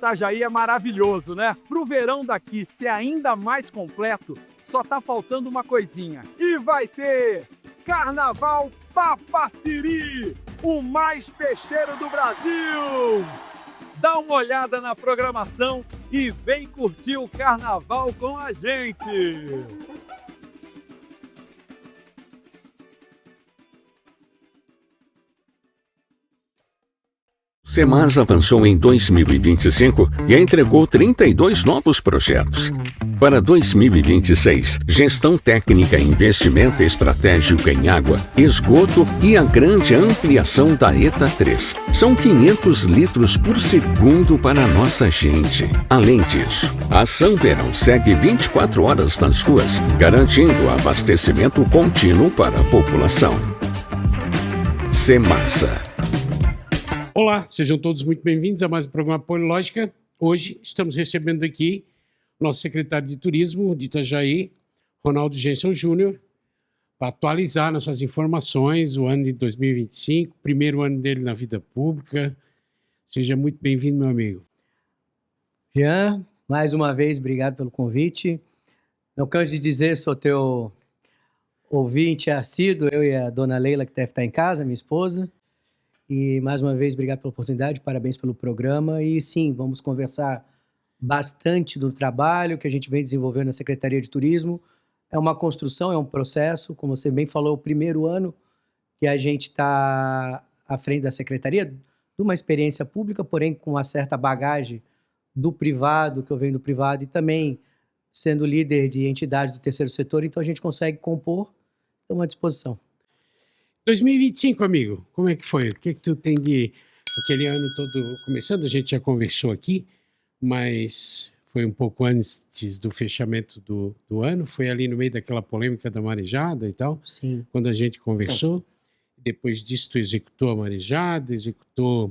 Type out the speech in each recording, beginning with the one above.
Itajaí é maravilhoso, né? Pro verão daqui ser ainda mais completo, só tá faltando uma coisinha. E vai ter Carnaval Papaciri, o mais peixeiro do Brasil! Dá uma olhada na programação e vem curtir o Carnaval com a gente! Semas avançou em 2025 e entregou 32 novos projetos. Para 2026, gestão técnica e investimento estratégico em água, esgoto e a grande ampliação da ETA 3. São 500 litros por segundo para a nossa gente. Além disso, a Ação Verão segue 24 horas nas ruas, garantindo abastecimento contínuo para a população. Semasa. Olá, sejam todos muito bem-vindos a mais um programa Polilógica. Hoje estamos recebendo aqui nosso secretário de Turismo de Itajaí, Ronaldo Genson Júnior, para atualizar nossas informações, o ano de 2025, primeiro ano dele na vida pública. Seja muito bem-vindo, meu amigo. Jean, mais uma vez, obrigado pelo convite. Não canso de dizer, sou teu ouvinte assíduo, eu e a dona Leila, que deve estar em casa, minha esposa. E, mais uma vez, obrigado pela oportunidade, parabéns pelo programa. E, sim, vamos conversar bastante do trabalho que a gente vem desenvolvendo na Secretaria de Turismo. É uma construção, é um processo, como você bem falou, o primeiro ano que a gente está à frente da Secretaria, de uma experiência pública, porém com uma certa bagagem do privado, que eu venho do privado, e também sendo líder de entidade do terceiro setor, então a gente consegue compor, estamos à disposição. 2025, amigo, como é que foi? O que tu tem de aquele ano todo começando? A gente já conversou aqui, mas foi um pouco antes do fechamento do ano, foi ali no meio daquela polêmica da marejada e tal. Sim. Quando a gente conversou. Depois disso tu executou a marejada, executou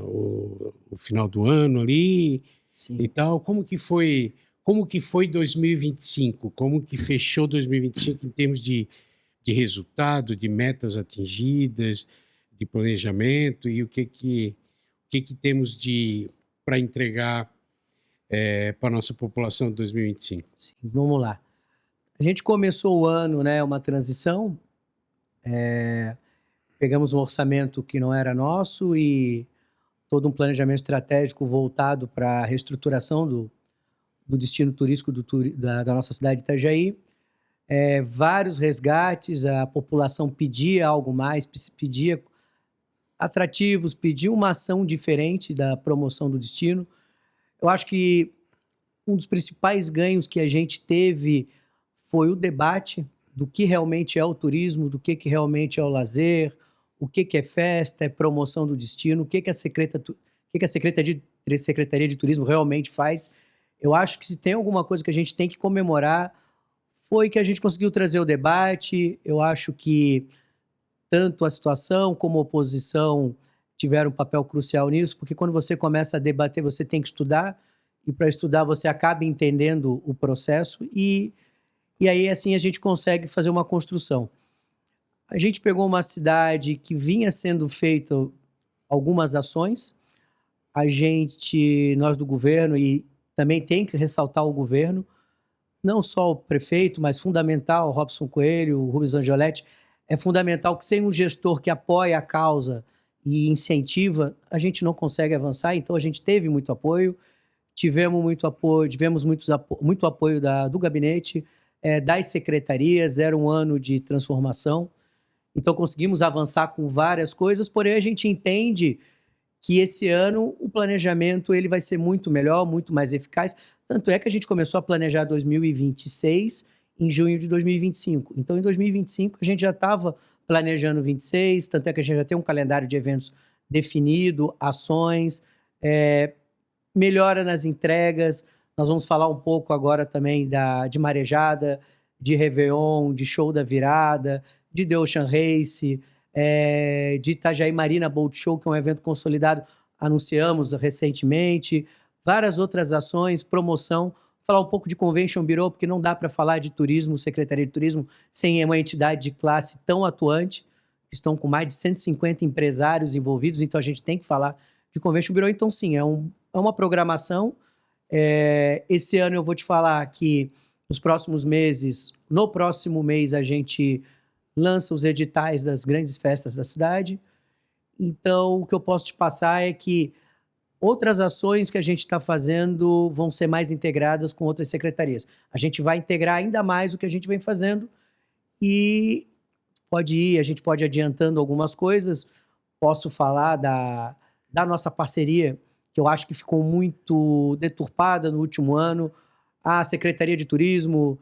o final do ano ali. Sim. E tal. Como que foi 2025? Como que fechou 2025 em termos de resultado, de metas atingidas, de planejamento, e o que temos para entregar para a nossa população de 2025? Sim, vamos lá. A gente começou o ano, né, uma transição, pegamos um orçamento que não era nosso e todo um planejamento estratégico voltado para a reestruturação do destino turístico da nossa cidade de Itajaí. Vários resgates, a população pedia algo mais, pedia atrativos, pedia uma ação diferente da promoção do destino. Eu acho que um dos principais ganhos que a gente teve foi o debate do que realmente é o turismo, do que realmente é o lazer, o que é festa, é promoção do destino, o que a Secretaria de Turismo realmente faz. Eu acho que se tem alguma coisa que a gente tem que comemorar, foi que a gente conseguiu trazer o debate. Eu acho que tanto a situação como a oposição tiveram um papel crucial nisso, porque quando você começa a debater, você tem que estudar, e para estudar você acaba entendendo o processo, e aí assim a gente consegue fazer uma construção. A gente pegou uma cidade que vinha sendo feita algumas ações, nós do governo, e também tem que ressaltar o governo, não só o prefeito, mas fundamental, o Robson Coelho, o Rubens Angioletti, é fundamental que sem um gestor que apoia a causa e incentiva, a gente não consegue avançar. Então a gente teve muito apoio, tivemos muito apoio do gabinete, das secretarias, era um ano de transformação, então conseguimos avançar com várias coisas, porém a gente entende que esse ano o planejamento ele vai ser muito melhor, muito mais eficaz. Tanto é que a gente começou a planejar 2026 em junho de 2025. Então, em 2025, a gente já estava planejando 26, tanto é que a gente já tem um calendário de eventos definido, ações, melhora nas entregas. Nós vamos falar um pouco agora também de marejada, de Réveillon, de show da virada, de The Ocean Race, de Itajaí Marina Boat Show, que é um evento consolidado, anunciamos recentemente, várias outras ações, promoção, falar um pouco de Convention Bureau, porque não dá para falar de turismo, Secretaria de Turismo, sem uma entidade de classe tão atuante, que estão com mais de 150 empresários envolvidos, então a gente tem que falar de Convention Bureau. Então sim, é um uma programação. Esse ano eu vou te falar que no próximo mês a gente lança os editais das grandes festas da cidade. Então, o que eu posso te passar é que outras ações que a gente está fazendo vão ser mais integradas com outras secretarias. A gente vai integrar ainda mais o que a gente vem fazendo e a gente pode ir adiantando algumas coisas. Posso falar da nossa parceria, que eu acho que ficou muito deturpada no último ano. A Secretaria de Turismo,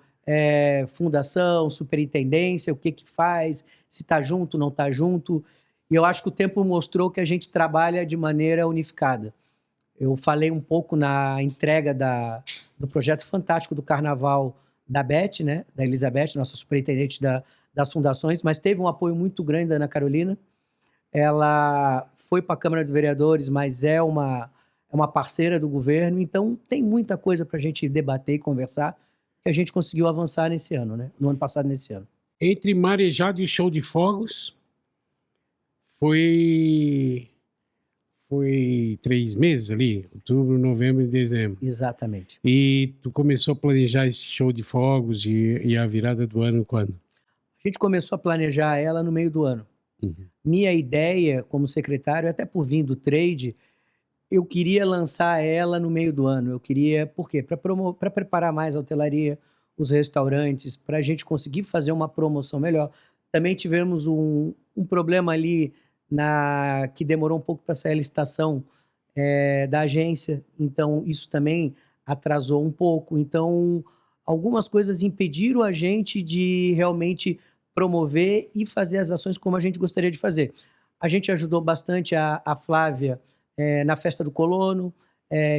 fundação, superintendência, o que faz, se está junto, não está junto. E eu acho que o tempo mostrou que a gente trabalha de maneira unificada. Eu falei um pouco na entrega do projeto fantástico do Carnaval da Beth, né, da Elizabeth, nossa superintendente das fundações, mas teve um apoio muito grande da Ana Carolina. Ela foi para a Câmara de Vereadores, mas é uma parceira do governo, então tem muita coisa para a gente debater e conversar que a gente conseguiu avançar nesse ano, né? No ano passado, nesse ano. Entre Marejado e o Show de Fogos, foi 3 meses ali, outubro, novembro e dezembro. Exatamente. E tu começou a planejar esse show de fogos e a virada do ano quando? A gente começou a planejar ela no meio do ano. Uhum. Minha ideia como secretário, até por vir do trade, eu queria lançar ela no meio do ano. Eu queria, por quê? Para preparar mais a hotelaria, os restaurantes, para a gente conseguir fazer uma promoção melhor. Também tivemos um problema ali que demorou um pouco para sair a licitação da agência, então isso também atrasou um pouco. Então, algumas coisas impediram a gente de realmente promover e fazer as ações como a gente gostaria de fazer. A gente ajudou bastante a Flávia na Festa do Colono,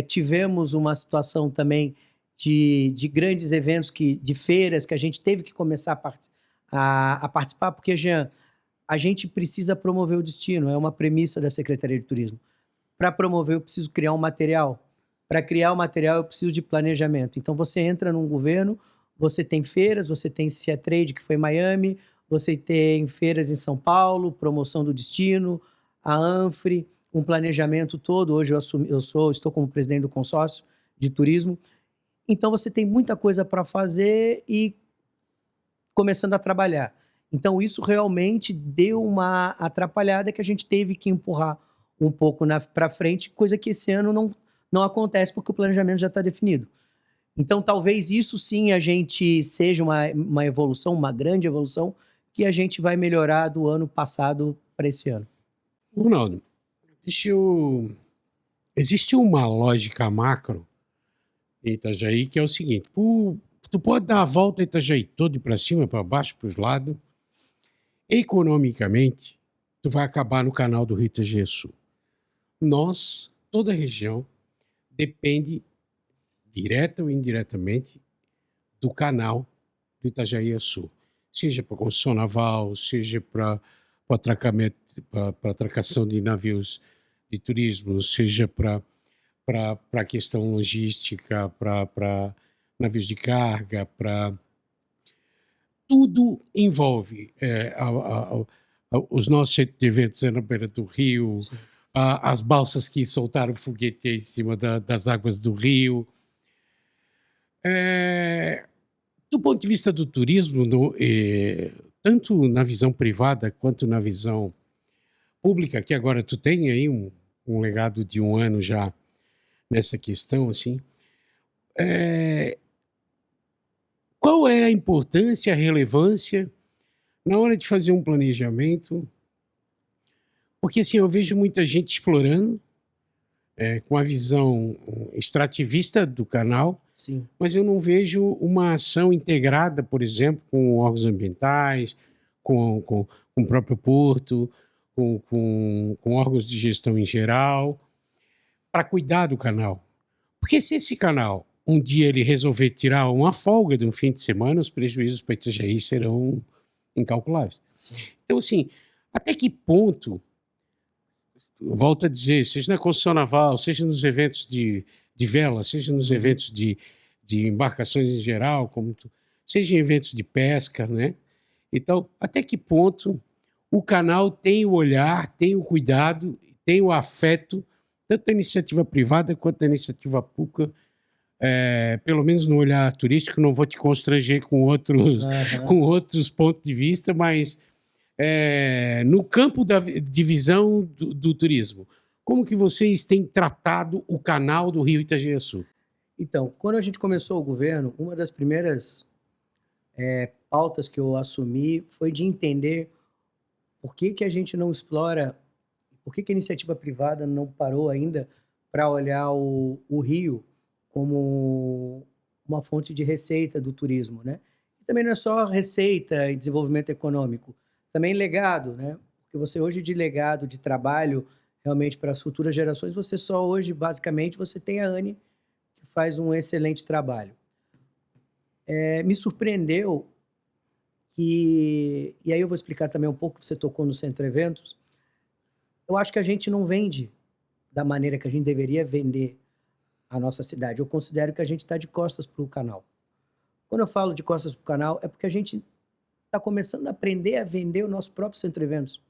tivemos uma situação também de grandes eventos, de feiras, que a gente teve que começar a participar, porque, Jean, a gente precisa promover o destino, é uma premissa da Secretaria de Turismo. Para promover, eu preciso criar um material. Para criar o material, eu preciso de planejamento. Então, você entra num governo, você tem feiras, você tem Sea Trade, que foi em Miami, você tem feiras em São Paulo, promoção do destino, a Anfre, um planejamento todo. Hoje estou como presidente do consórcio de turismo. Então, você tem muita coisa para fazer e começando a trabalhar. Então, isso realmente deu uma atrapalhada que a gente teve que empurrar um pouco para frente, coisa que esse ano não acontece porque o planejamento já está definido. Então, talvez isso sim a gente seja uma evolução, uma grande evolução, que a gente vai melhorar do ano passado para esse ano. Ronaldo, existe uma lógica macro em Itajaí que é o seguinte: tu pode dar a volta em Itajaí todo para cima, para baixo, para os lados. Economicamente, tu vai acabar no canal do Rio Itajaí Sul. Toda a região, depende, direta ou indiretamente, do canal do Itajaí Sul. Seja para construção naval, seja para atracação de navios de turismo, seja para a questão logística, para navios de carga, tudo envolve os nossos eventos na beira do rio, as balsas que soltaram foguete em cima das águas do rio. Do ponto de vista do turismo, tanto na visão privada quanto na visão pública, que agora tu tem aí um legado de 1 ano já nessa questão, assim, qual é a importância, a relevância na hora de fazer um planejamento? Porque assim, eu vejo muita gente explorando com a visão extrativista do canal, Sim. Mas eu não vejo uma ação integrada, por exemplo, com órgãos ambientais, com o próprio porto, com órgãos de gestão em geral, para cuidar do canal. Porque se esse canal, um dia ele resolver tirar uma folga de um fim de semana, os prejuízos para Itajaí serão incalculáveis. Sim. Então, assim, até que ponto, volto a dizer, seja na construção naval, seja nos eventos de vela, seja nos eventos de embarcações em geral, seja em eventos de pesca, né? Então, até que ponto o canal tem o olhar, tem o cuidado, tem o afeto tanto da iniciativa privada quanto da iniciativa pública, pelo menos no olhar turístico, não vou te constranger com outros, com outros pontos de vista, mas no campo da divisão do turismo, como que vocês têm tratado o canal do Rio Itajaí-Açu? Então, quando a gente começou o governo, uma das primeiras pautas que eu assumi foi de entender por que que a gente não explora, por que que a iniciativa privada não parou ainda para olhar o Rio como uma fonte de receita do turismo, né? E também não é só receita e desenvolvimento econômico, também legado, né? Porque você hoje de legado, de trabalho, realmente para as futuras gerações, você só hoje, basicamente, você tem a Anne, que faz um excelente trabalho. Me surpreendeu que, e aí eu vou explicar também um pouco, você tocou no Centro Eventos, eu acho que a gente não vende da maneira que a gente deveria vender a nossa cidade. Eu considero que a gente está de costas para o canal. Quando eu falo de costas para o canal, é porque a gente está começando a aprender a vender o nosso próprio Centro Eventos,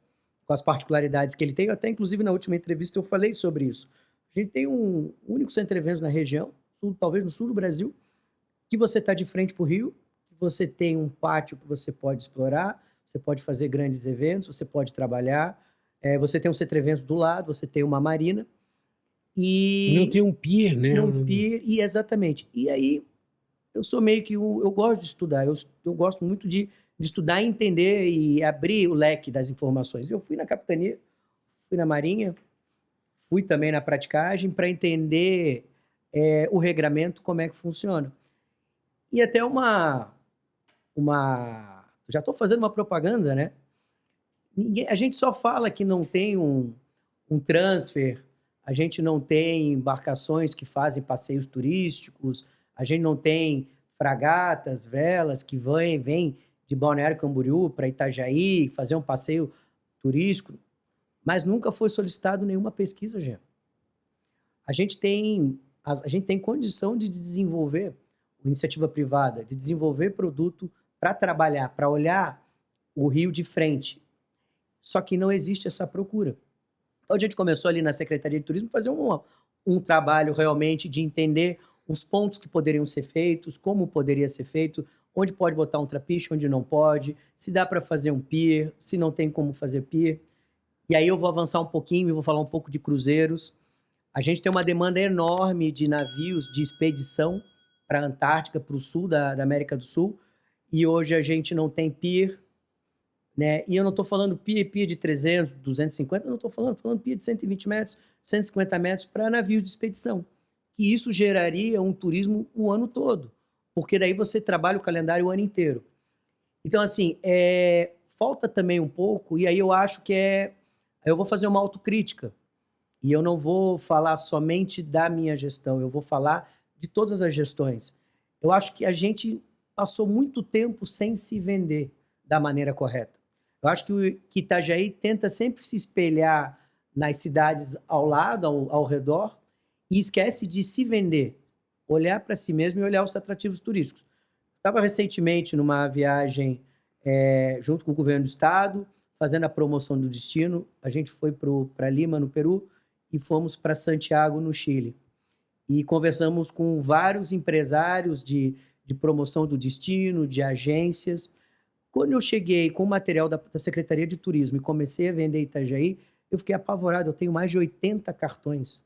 com as particularidades que ele tem. Até, inclusive, na última entrevista eu falei sobre isso. A gente tem um único Centro Eventos na região, talvez no sul do Brasil, que você está de frente para o rio, que você tem um pátio que você pode explorar, você pode fazer grandes eventos, você pode trabalhar, você tem um Centro Eventos do lado, você tem uma marina, e Não tem um pier, né? um pier, e exatamente. E aí, eu sou meio que eu gosto de estudar, eu gosto muito de estudar, entender e abrir o leque das informações. Eu fui na capitania, fui na marinha, fui também na praticagem para entender o regramento, como é que funciona. E até já estou fazendo uma propaganda, né? A gente só fala que não tem um transfer, a gente não tem embarcações que fazem passeios turísticos, a gente não tem fragatas, velas que vêm de Balneário Camboriú para Itajaí, fazer um passeio turístico, mas nunca foi solicitado nenhuma pesquisa, Jean. A gente tem condição de desenvolver iniciativa privada, de desenvolver produto para trabalhar, para olhar o Rio de frente. Só que não existe essa procura. Então a gente começou ali na Secretaria de Turismo a fazer um trabalho realmente de entender os pontos que poderiam ser feitos, como poderia ser feito, onde pode botar um trapiche, onde não pode, se dá para fazer um pier, se não tem como fazer pier. E aí eu vou avançar um pouquinho e vou falar um pouco de cruzeiros. A gente tem uma demanda enorme de navios de expedição para a Antártica, para o sul da América do Sul, e hoje a gente não tem pier, né? E eu não estou falando pier de 300, 250, eu não estou falando pier de 120 metros, 150 metros para navios de expedição. Que isso geraria um turismo o ano todo, porque daí você trabalha o calendário o ano inteiro. Então, assim, falta também um pouco, e aí eu acho que eu vou fazer uma autocrítica, e eu não vou falar somente da minha gestão, eu vou falar de todas as gestões. Eu acho que a gente passou muito tempo sem se vender da maneira correta. Eu acho que Itajaí tenta sempre se espelhar nas cidades ao lado, ao redor, e esquece de se vender, olhar para si mesmo e olhar os atrativos turísticos. Estava recentemente numa viagem junto com o governo do estado, fazendo a promoção do destino. A gente foi para Lima, no Peru, e fomos para Santiago, no Chile. E conversamos com vários empresários de promoção do destino, de agências. Quando eu cheguei com o material da Secretaria de Turismo e comecei a vender Itajaí, eu fiquei apavorado. Eu tenho mais de 80 cartões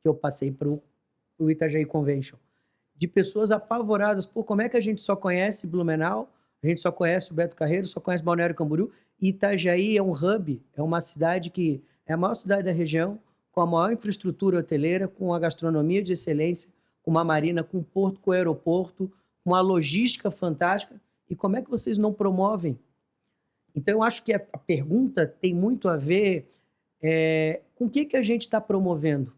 que eu passei para o Itajaí Convention, de pessoas apavoradas. Pô, como é que a gente só conhece Blumenau, a gente só conhece o Beto Carreiro, só conhece Balneário Camboriú, e Itajaí é um hub, é uma cidade que é a maior cidade da região, com a maior infraestrutura hoteleira, com a gastronomia de excelência, com uma marina, com um porto, com um aeroporto, com uma logística fantástica. E como é que vocês não promovem? Então, eu acho que a pergunta tem muito a ver com o que a gente está promovendo.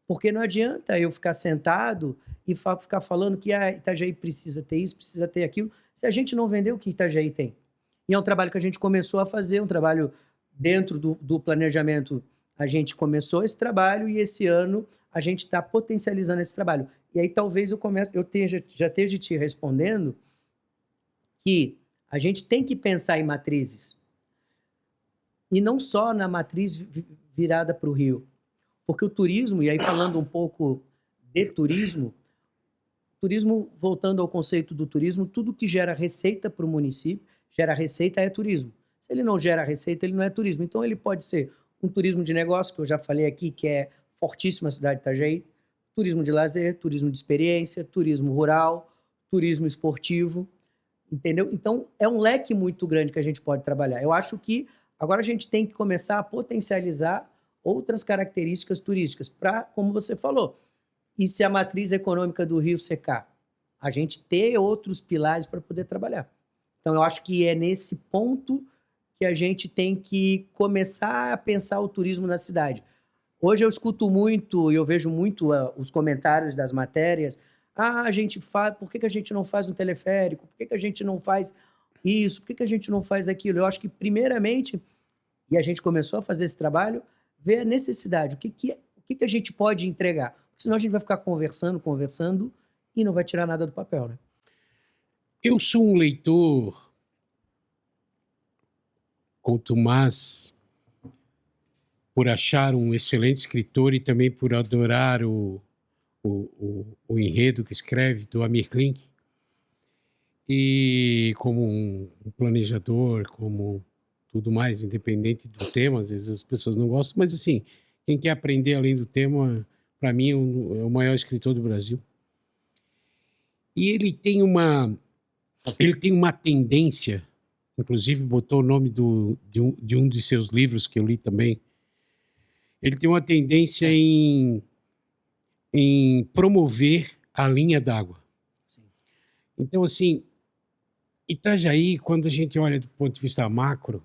Porque não adianta eu ficar sentado e ficar falando que Itajaí precisa ter isso, precisa ter aquilo, se a gente não vender o que Itajaí tem. E é um trabalho que a gente começou a fazer, um trabalho dentro do planejamento. A gente começou esse trabalho e esse ano a gente está potencializando esse trabalho. E aí talvez já esteja te respondendo que a gente tem que pensar em matrizes. E não só na matriz virada para o Rio. Porque o turismo, e aí falando um pouco de turismo, voltando ao conceito do turismo, tudo que gera receita para o município, gera receita é turismo. Se ele não gera receita, ele não é turismo. Então ele pode ser um turismo de negócio, que eu já falei aqui, que é fortíssimo a cidade de Itajaí, turismo de lazer, turismo de experiência, turismo rural, turismo esportivo, entendeu? Então é um leque muito grande que a gente pode trabalhar. Eu acho que agora a gente tem que começar a potencializar outras características turísticas para, como você falou, e se a matriz econômica do Rio secar, a gente ter outros pilares para poder trabalhar. Então eu acho que é nesse ponto que a gente tem que começar a pensar o turismo na cidade. Hoje eu escuto muito e eu vejo muito os comentários das matérias. A gente faz, por que a gente não faz um teleférico? Por que a gente não faz isso? Por que a gente não faz aquilo? Eu acho que, primeiramente, e a gente começou a fazer esse trabalho, ver a necessidade, o que a gente pode entregar. Porque senão a gente vai ficar conversando e não vai tirar nada do papel, né? Eu sou um leitor contumaz por achar um excelente escritor e também por adorar o enredo que escreve do Amir Klink. E como um planejador, como tudo mais, independente do tema, às vezes as pessoas não gostam, mas assim, quem quer aprender além do tema, para mim, é o maior escritor do Brasil. E ele tem uma tendência, inclusive botou o nome de um de seus livros que eu li também. Ele tem uma tendência em promover a linha d'água. Então, assim, Itajaí, quando a gente olha do ponto de vista macro,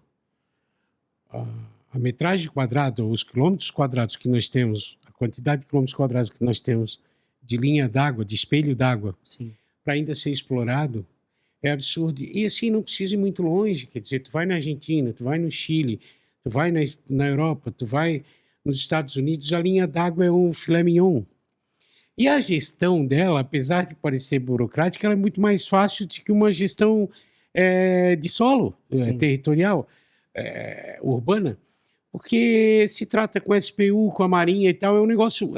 a metragem quadrada, os quilômetros quadrados que nós temos, a quantidade de quilômetros quadrados que nós temos de linha d'água, de espelho d'água, para ainda ser explorado, é absurdo. E assim, não precisa ir muito longe. Quer dizer, tu vai na Argentina, tu vai no Chile, tu vai na Europa, tu vai nos Estados Unidos, a linha d'água é um filé mignon. E a gestão dela, apesar de parecer burocrática, ela é muito mais fácil do que uma gestão de solo, territorial, urbana, porque se trata com SPU, com a Marinha e tal, é um negócio,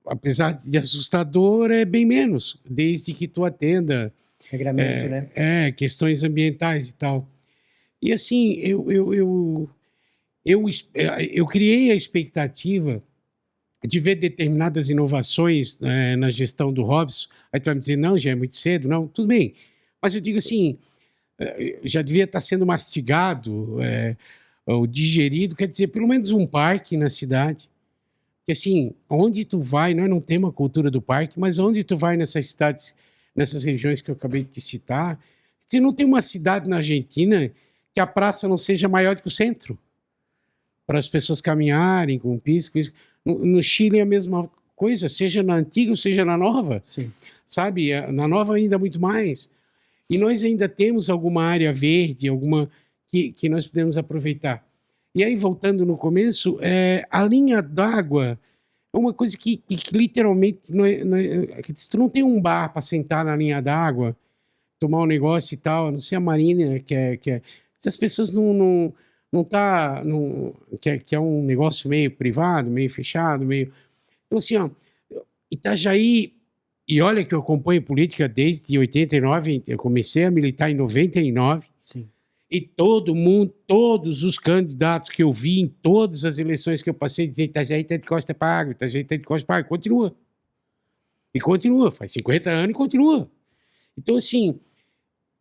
apesar de assustador, é bem menos, desde que tu atenda regramento, né? Questões ambientais e tal. E assim, eu criei a expectativa de ver determinadas inovações na gestão do Robson. Aí tu vai me dizer, não, já é muito cedo. Não, tudo bem. Mas eu digo assim, já devia estar sendo mastigado, ou digerido, quer dizer, pelo menos um parque na cidade. Porque assim, onde tu vai, nós não temos a cultura do parque, mas onde tu vai nessas cidades, nessas regiões que eu acabei de te citar, se não tem uma cidade na Argentina que a praça não seja maior do que o centro, para as pessoas caminharem com pisco. No Chile é a mesma coisa, seja na antiga ou seja na nova. Sim. Sabe? Na nova ainda muito mais. E nós ainda temos alguma área verde, alguma que nós podemos aproveitar. E aí, voltando no começo, a linha d'água é uma coisa que literalmente... se tu não tem um bar para sentar na linha d'água, tomar um negócio e tal, a não ser a Marina, se as pessoas que é um negócio meio privado, meio fechado, meio... Então, assim, ó, Itajaí, e olha que eu acompanho política desde 89, eu comecei a militar em 99, Sim. E todos os candidatos que eu vi em todas as eleições que eu passei, diziam, Itajaí tá de costa para água, Itajaí tá de costa para água, continua. E continua, faz 50 anos e continua. Então, assim,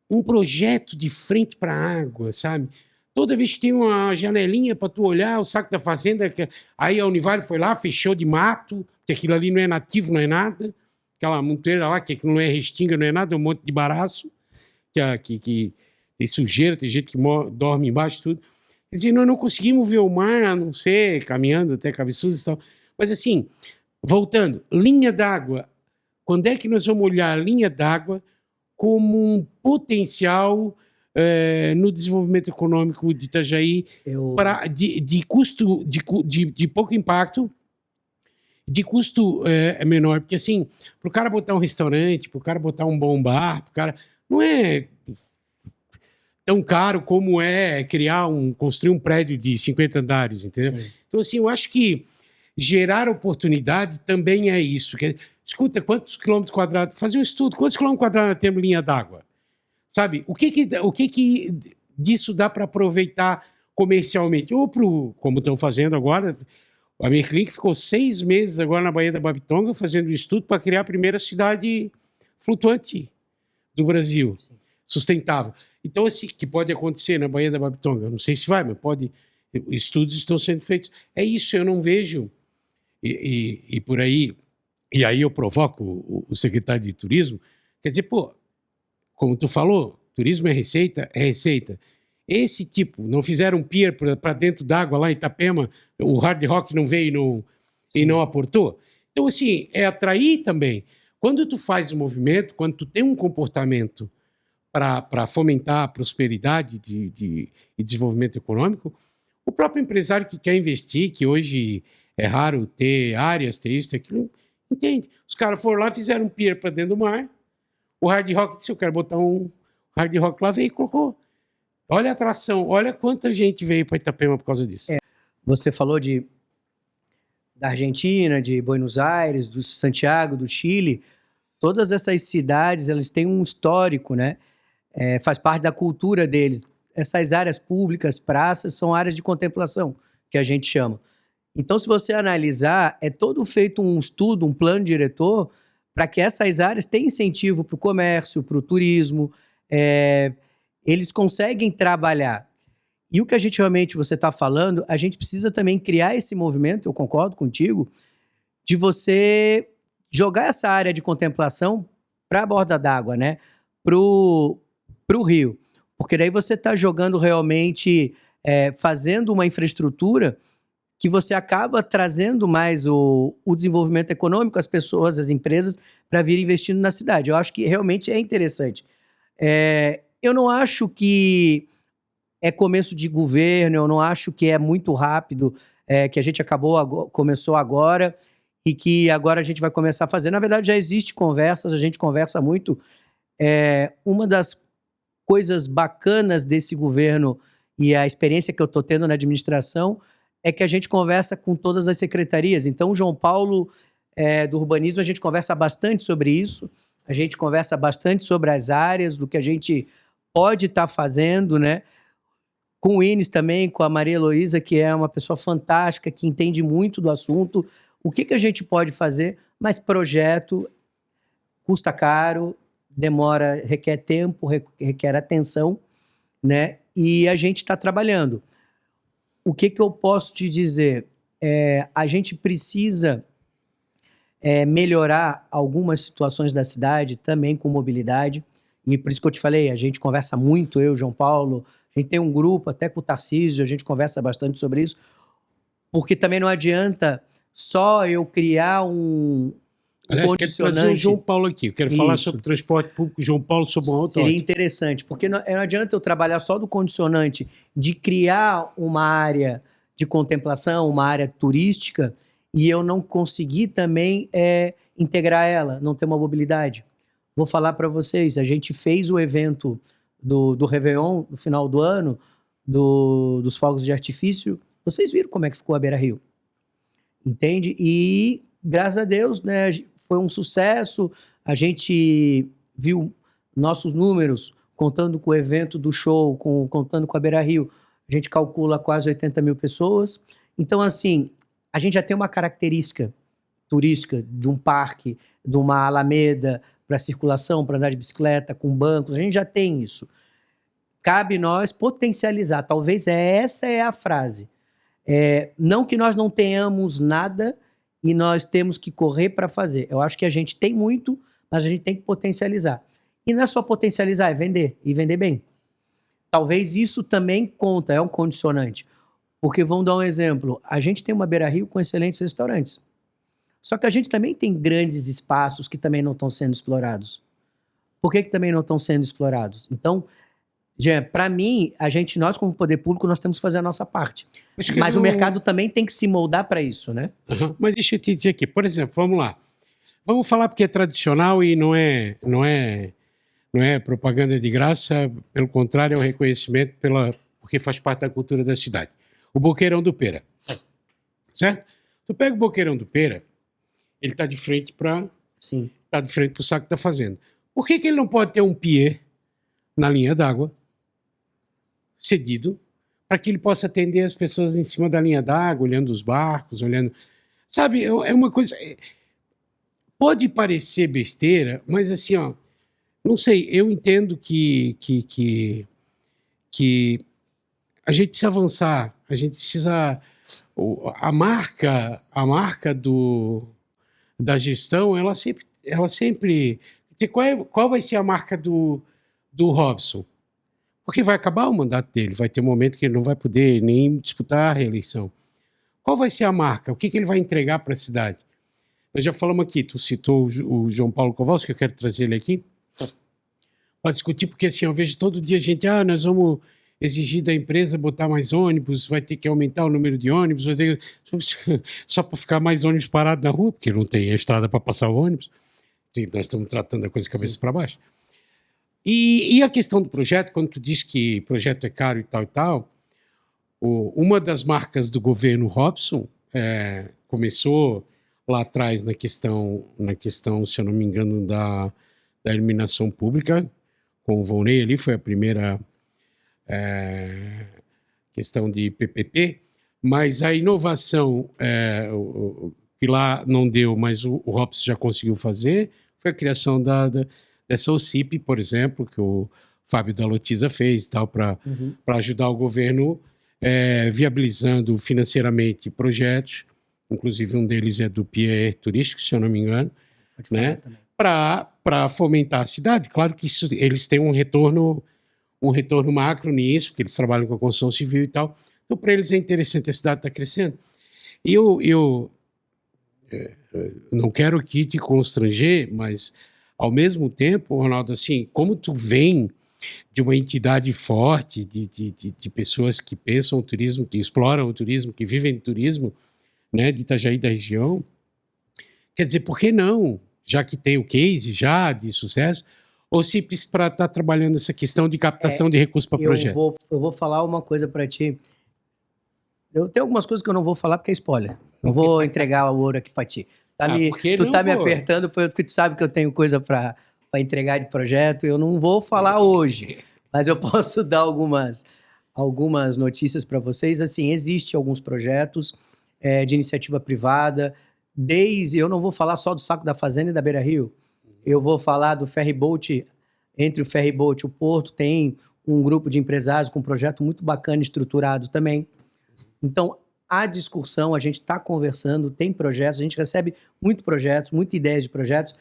um projeto de frente para a água, sabe? Toda vez que tem uma janelinha para tu olhar, o saco da fazenda, aí a Univale foi lá, fechou de mato, que aquilo ali não é nativo, não é nada. Aquela monteira lá, que não é restinga, não é nada, é um monte de baraço, que tem sujeira, tem gente que dorme embaixo, tudo. Quer dizer, nós não conseguimos ver o mar, a não ser caminhando até Cabeçudas e tal. Mas assim, voltando, linha d'água. Quando é que nós vamos olhar a linha d'água como um potencial no desenvolvimento econômico de Itajaí de custo, de pouco impacto, de custo menor? Porque assim, para o cara botar um restaurante, para o cara botar um bom bar, pro cara, não é tão caro como é construir um prédio de 50 andares, entendeu? Sim. Então assim, eu acho que gerar oportunidade também é isso. Escuta, quantos quilômetros quadrados... Fazer um estudo. Quantos quilômetros quadrados temos linha d'água? Sabe? O que disso dá para aproveitar comercialmente? Ou como estão fazendo agora... A minha clínica ficou 6 meses agora na Baía da Babitonga fazendo um estudo para criar a primeira cidade flutuante do Brasil, sustentável. Então, assim, que pode acontecer na Baía da Babitonga, não sei se vai, mas pode, estudos estão sendo feitos. É isso, eu não vejo, e por aí, e aí eu provoco o secretário de Turismo, quer dizer, pô, como tu falou, turismo é receita, é receita. Esse tipo, não fizeram um pier para dentro d'água lá em Itapema, o Hard Rock não veio e não aportou. Então, assim, é atrair também. Quando tu faz um movimento, quando tu tem um comportamento para fomentar a prosperidade e desenvolvimento econômico, o próprio empresário que quer investir, que hoje é raro ter áreas, ter isso, ter aquilo, entende. Os caras foram lá, fizeram um pier para dentro do mar, o Hard Rock disse, eu quero botar um Hard Rock lá, veio e colocou. Olha a atração, olha quanta gente veio para Itapema por causa disso. Você falou da Argentina, de Buenos Aires, do Santiago, do Chile. Todas essas cidades, elas têm um histórico, né? Faz parte da cultura deles. Essas áreas públicas, praças, são áreas de contemplação, que a gente chama. Então, se você analisar, é todo feito um estudo, um plano diretor, para que essas áreas tenham incentivo para o comércio, para o turismo, eles conseguem trabalhar. E o que a gente realmente, você está falando, a gente precisa também criar esse movimento, eu concordo contigo, de você jogar essa área de contemplação para a borda d'água, né? Pro rio. Porque daí você está jogando realmente, fazendo uma infraestrutura que você acaba trazendo mais o desenvolvimento econômico, as pessoas, as empresas, para vir investindo na cidade. Eu acho que realmente é interessante. Eu não acho que é começo de governo, eu não acho que é muito rápido, que a gente começou agora e que agora a gente vai começar a fazer. Na verdade, já existe conversas, a gente conversa muito. Uma das coisas bacanas desse governo e a experiência que eu estou tendo na administração é que a gente conversa com todas as secretarias. Então, o João Paulo do urbanismo, a gente conversa bastante sobre isso, a gente conversa bastante sobre as áreas, do que a gente pode estar fazendo, né? Com o Ines também, com a Maria Heloísa, que é uma pessoa fantástica, que entende muito do assunto. O que a gente pode fazer? Mas projeto custa caro, demora, requer tempo, requer atenção, né? E a gente está trabalhando. O que eu posso te dizer? A gente precisa melhorar algumas situações da cidade, também com mobilidade. E por isso que eu te falei, a gente conversa muito, eu, João Paulo, a gente tem um grupo, até com o Tarcísio, a gente conversa bastante sobre isso, porque também não adianta só eu criar um Aliás, condicionante. Quero trazer o João Paulo aqui, eu quero falar sobre transporte público, João Paulo, sobre uma outra. Seria interessante, porque não adianta eu trabalhar só do condicionante de criar uma área de contemplação, uma área turística, e eu não conseguir também integrar ela, não ter uma mobilidade. Vou falar para vocês, a gente fez o evento do Réveillon, no final do ano, dos fogos de artifício. Vocês viram como é que ficou a Beira Rio? Entende? E, graças a Deus, né, foi um sucesso. A gente viu nossos números, contando com o evento do show, contando com a Beira Rio, a gente calcula quase 80 mil pessoas. Então, assim, a gente já tem uma característica turística de um parque, de uma alameda, para circulação, para andar de bicicleta, com bancos, a gente já tem isso. Cabe nós potencializar, talvez essa é a frase. Não que nós não tenhamos nada e nós temos que correr para fazer. Eu acho que a gente tem muito, mas a gente tem que potencializar. E não é só potencializar, é vender, e vender bem. Talvez isso também conta, é um condicionante. Porque, vamos dar um exemplo, a gente tem uma Beira Rio com excelentes restaurantes. Só que a gente também tem grandes espaços que também não estão sendo explorados. Por que também não estão sendo explorados? Então, para mim, nós como poder público, nós temos que fazer a nossa parte. Mas o mercado também tem que se moldar para isso, né? Uhum. Mas deixa eu te dizer aqui, por exemplo, vamos lá. Vamos falar porque é tradicional e não é propaganda de graça, pelo contrário, é um reconhecimento porque faz parte da cultura da cidade. O Boqueirão do Pera. Certo? Tu pega o Boqueirão do Pera, ele está de frente para Sim. tá de frente para o Saco da Fazenda. Por que ele não pode ter um pier na linha d'água, cedido, para que ele possa atender as pessoas em cima da linha d'água, olhando os barcos, olhando... Sabe, é uma coisa... Pode parecer besteira, mas assim, ó, não sei, eu entendo que a gente precisa avançar, a gente precisa... A marca da gestão, ela sempre qual vai ser a marca do Robson? Porque vai acabar o mandato dele, vai ter um momento que ele não vai poder nem disputar a reeleição. Qual vai ser a marca? O que ele vai entregar para a cidade? Nós já falamos aqui, tu citou o João Paulo Kowalski, que eu quero trazer ele aqui, para discutir, porque assim, eu vejo todo dia gente, nós vamos exigir da empresa botar mais ônibus, vai ter que aumentar o número de ônibus, só para ficar mais ônibus parado na rua, porque não tem a estrada para passar o ônibus. Sim, nós estamos tratando a coisa de cabeça para baixo. E a questão do projeto, quando tu diz que projeto é caro e tal, uma das marcas do governo Robson começou lá atrás na questão, se eu não me engano, da iluminação pública, com o Volney ali, foi a primeira questão de PPP, mas a inovação que lá não deu, mas o Robson já conseguiu fazer, foi a criação dessa OCIP, por exemplo, que o Fábio da Lotiza fez, tal, para ajudar o governo viabilizando financeiramente projetos, inclusive um deles é do Pier Turístico, se eu não me engano, né, para fomentar a cidade. Claro que eles têm um retorno macro nisso, porque eles trabalham com a construção civil e tal, então para eles é interessante, a cidade está crescendo. E eu não quero aqui te constranger, mas ao mesmo tempo, Ronaldo, assim, como tu vem de uma entidade forte, de pessoas que pensam o turismo, que exploram o turismo, que vivem do turismo, né, de Itajaí da região, quer dizer, por que não? Já que tem o case já de sucesso, ou simples para estar trabalhando essa questão de captação de recursos para projeto? Eu vou falar uma coisa para ti. Eu tenho algumas coisas que eu não vou falar porque é spoiler. Não vou entregar o ouro aqui para ti. Tu tá me apertando porque tu sabe que eu tenho coisa para entregar de projeto. Eu não vou falar hoje, mas eu posso dar algumas notícias para vocês. Assim, existem alguns projetos de iniciativa privada. Eu não vou falar só do Saco da Fazenda e da Beira Rio. Eu vou falar do ferryboat. Entre o ferryboat e o porto tem um grupo de empresários com um projeto muito bacana, estruturado também. Então, a discussão, a gente está conversando, tem projetos, a gente recebe muitos projetos, muitas ideias de projetos.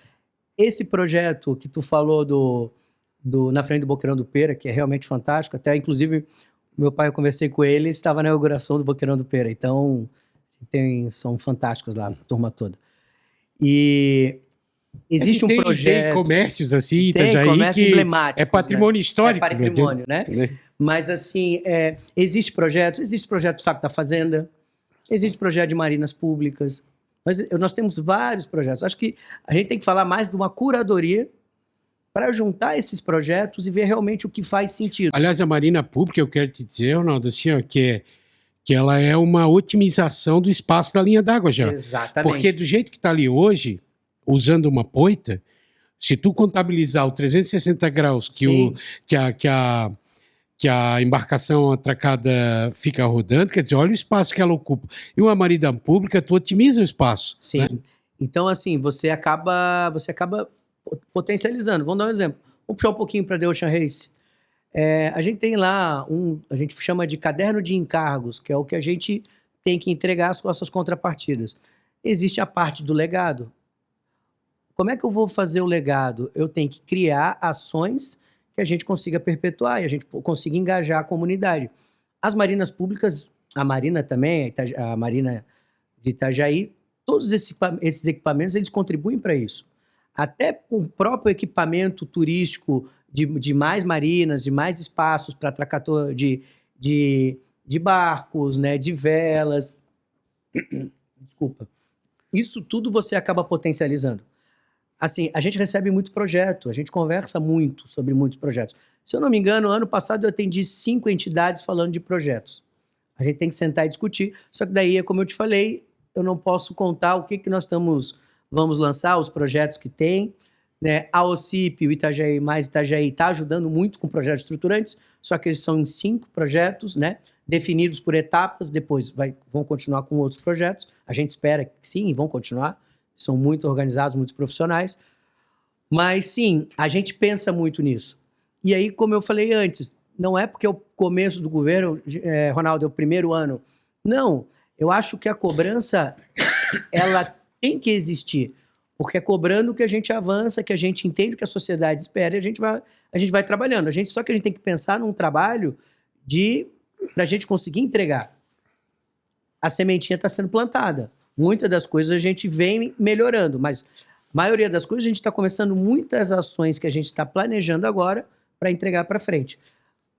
Esse projeto que tu falou na frente do Boqueirão do Pera, que é realmente fantástico, até inclusive meu pai, eu conversei com ele, estava na inauguração do Boqueirão do Pera, então são fantásticos lá, a turma toda. E existe um projeto... Tem comércios assim, tem comércio emblemático. É patrimônio histórico. É patrimônio, né? Mas assim, existe projeto do Saco da Fazenda, existe projeto de marinas públicas, nós temos vários projetos. Acho que a gente tem que falar mais de uma curadoria para juntar esses projetos e ver realmente o que faz sentido. Aliás, a marina pública, eu quero te dizer, Ronaldo, assim, ó, que ela é uma otimização do espaço da linha d'água já. Exatamente. Porque do jeito que está ali hoje, usando uma poita, se tu contabilizar o 360 graus que a embarcação atracada fica rodando, quer dizer, olha o espaço que ela ocupa. E uma marina pública, tu otimiza o espaço. Sim. Né? Então, assim, você acaba potencializando. Vamos dar um exemplo. Vamos puxar um pouquinho para The Ocean Race. A gente tem lá a gente chama de caderno de encargos, que é o que a gente tem que entregar as nossas contrapartidas. Existe a parte do legado. Como é que eu vou fazer o legado? Eu tenho que criar ações que a gente consiga perpetuar e a gente consiga engajar a comunidade. As marinas públicas, a Marina também, a Marina de Itajaí, todos esses equipamentos, eles contribuem para isso. Até o próprio equipamento turístico de mais marinas, de mais espaços para atracator de barcos, né, de velas. Desculpa. Isso tudo você acaba potencializando. Assim, a gente recebe muito projeto, a gente conversa muito sobre muitos projetos. Se eu não me engano, ano passado eu atendi 5 entidades falando de projetos. A gente tem que sentar e discutir, só que daí, como eu te falei, eu não posso contar o que nós vamos lançar, os projetos que tem, né? A OCIP, o Itajaí mais Itajaí, está ajudando muito com projetos estruturantes, só que eles são em 5 projetos, né? Definidos por etapas, depois vão continuar com outros projetos. A gente espera que sim, vão continuar. São muito organizados, muito profissionais. Mas sim, a gente pensa muito nisso. E aí, como eu falei antes, não é porque é o começo do governo, Ronaldo, é o primeiro ano. Não, eu acho que a cobrança, ela tem que existir. Porque é cobrando que a gente avança, que a gente entende o que a sociedade espera e a gente vai trabalhando. Só que a gente tem que pensar num trabalho para a gente conseguir entregar. A sementinha está sendo plantada. Muitas das coisas a gente vem melhorando, mas a maioria das coisas a gente está começando muitas ações que a gente está planejando agora para entregar para frente.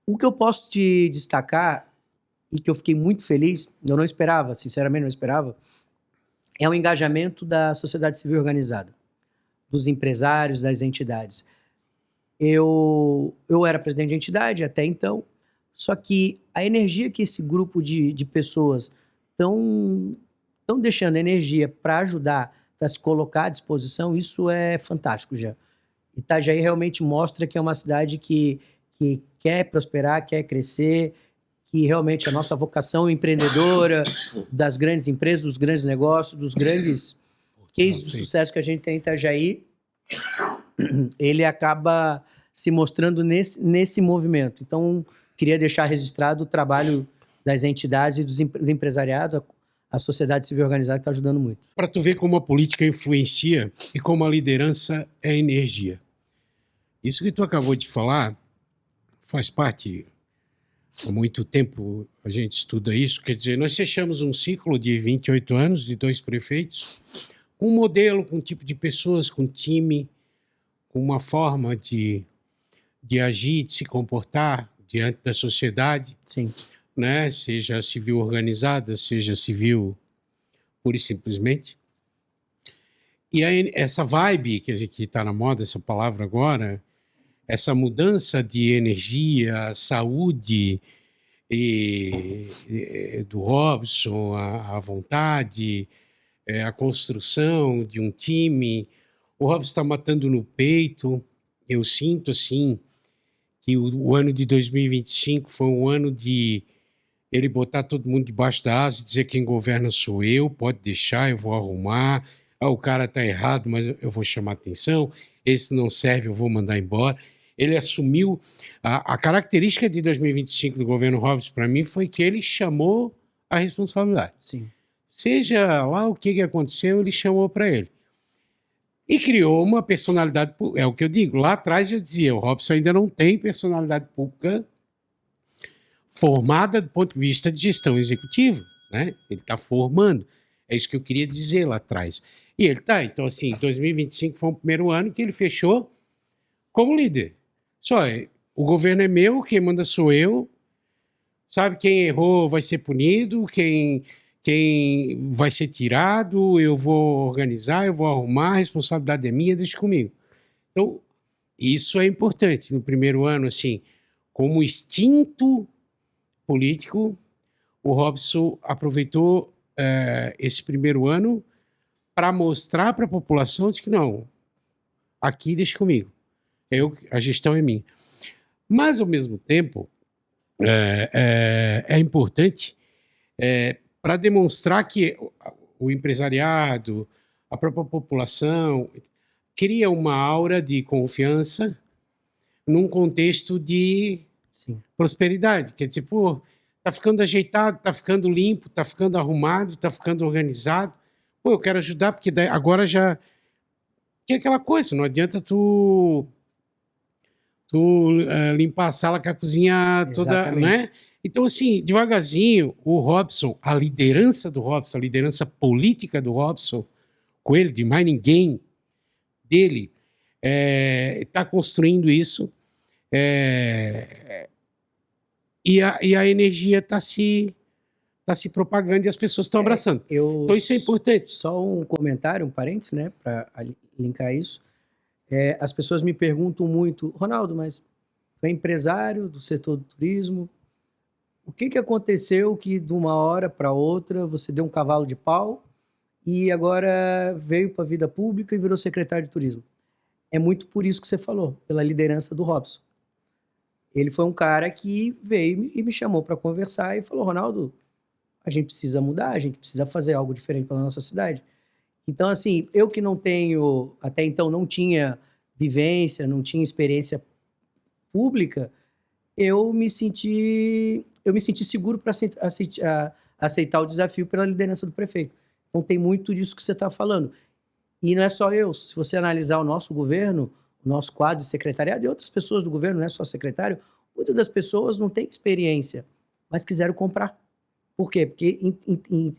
O que eu posso te destacar, e que eu fiquei muito feliz, eu não esperava, sinceramente não esperava, é o engajamento da sociedade civil organizada, dos empresários, das entidades. Eu era presidente de entidade até então, só que a energia que esse grupo de pessoas estão deixando energia para ajudar, para se colocar à disposição, isso é fantástico já. Itajaí realmente mostra que é uma cidade que quer prosperar, quer crescer, que realmente a nossa vocação empreendedora, das grandes empresas, dos grandes negócios, dos grandes cases de sucesso que a gente tem em Itajaí, ele acaba se mostrando nesse movimento. Então, queria deixar registrado o trabalho das entidades e do empresariado, a sociedade civil organizada que está ajudando muito. Para tu ver como a política influencia e como a liderança é energia. Isso que tu acabou de falar faz parte... Há muito tempo a gente estuda isso, quer dizer, nós fechamos um ciclo de 28 anos de 2 prefeitos, com um modelo, com um tipo de pessoas, com um time, com uma forma de agir, de se comportar diante da sociedade, sim, né? Seja civil organizada, seja civil pura e simplesmente. E aí, essa vibe que está na moda, essa palavra agora, essa mudança de energia, saúde do Robson, a vontade, a construção de um time. O Robson está matando no peito. Eu sinto, assim, que o ano de 2025 foi um ano de ele botar todo mundo debaixo da asa e dizer quem governa sou eu, pode deixar, eu vou arrumar. O cara está errado, mas eu vou chamar atenção. Esse não serve, eu vou mandar embora. Ele assumiu... A característica de 2025 do governo Robson, para mim, foi que ele chamou a responsabilidade. sim. Seja lá o que aconteceu, ele chamou para ele. E criou uma personalidade... É o que eu digo. Lá atrás eu dizia, o Robson ainda não tem personalidade pública formada do ponto de vista de gestão executiva, né? Ele está formando. É isso que eu queria dizer lá atrás. E ele está. Então, assim, 2025 foi o primeiro ano que ele fechou como líder. Só, o governo é meu, quem manda sou eu, sabe? Quem errou vai ser punido, quem vai ser tirado, eu vou organizar, eu vou arrumar, a responsabilidade é minha, deixa comigo. Então, isso é importante. No primeiro ano, assim, como instinto político, o Robson aproveitou esse primeiro ano para mostrar para a população de que não, aqui deixa comigo. A gestão é minha. Mas, ao mesmo tempo, é importante para demonstrar que o empresariado, a própria população, cria uma aura de confiança num contexto de prosperidade. Quer dizer, pô, tá ficando ajeitado, tá ficando limpo, tá ficando arrumado, tá ficando organizado. Pô, eu quero ajudar, porque agora já... Que é aquela coisa, não adianta tu limpar a sala com a cozinha toda, Exatamente. né? Então, assim, devagarzinho, o Robson, a liderança do Robson, a liderança política do Robson, com ele, de mais ninguém dele, está construindo isso, e a energia está se propagando e as pessoas estão abraçando. Então, isso é importante. Só um comentário, um parênteses, né, para linkar isso. As pessoas me perguntam muito, Ronaldo, mas tu é empresário do setor do turismo, o que aconteceu que de uma hora para outra você deu um cavalo de pau e agora veio para a vida pública e virou secretário de turismo. É muito por isso que você falou, pela liderança do Robson. Ele foi um cara que veio e me chamou para conversar e falou: Ronaldo, a gente precisa mudar, a gente precisa fazer algo diferente para nossa cidade. Então, assim, eu que não tenho, até então não tinha vivência, não tinha experiência pública, eu me senti seguro para aceitar o desafio pela liderança do prefeito. Então tem muito disso que você está falando. E não é só eu, se você analisar o nosso governo, o nosso quadro de secretariado e outras pessoas do governo, não é só secretário, muitas das pessoas não têm experiência, mas quiseram comprar. Por quê? Porque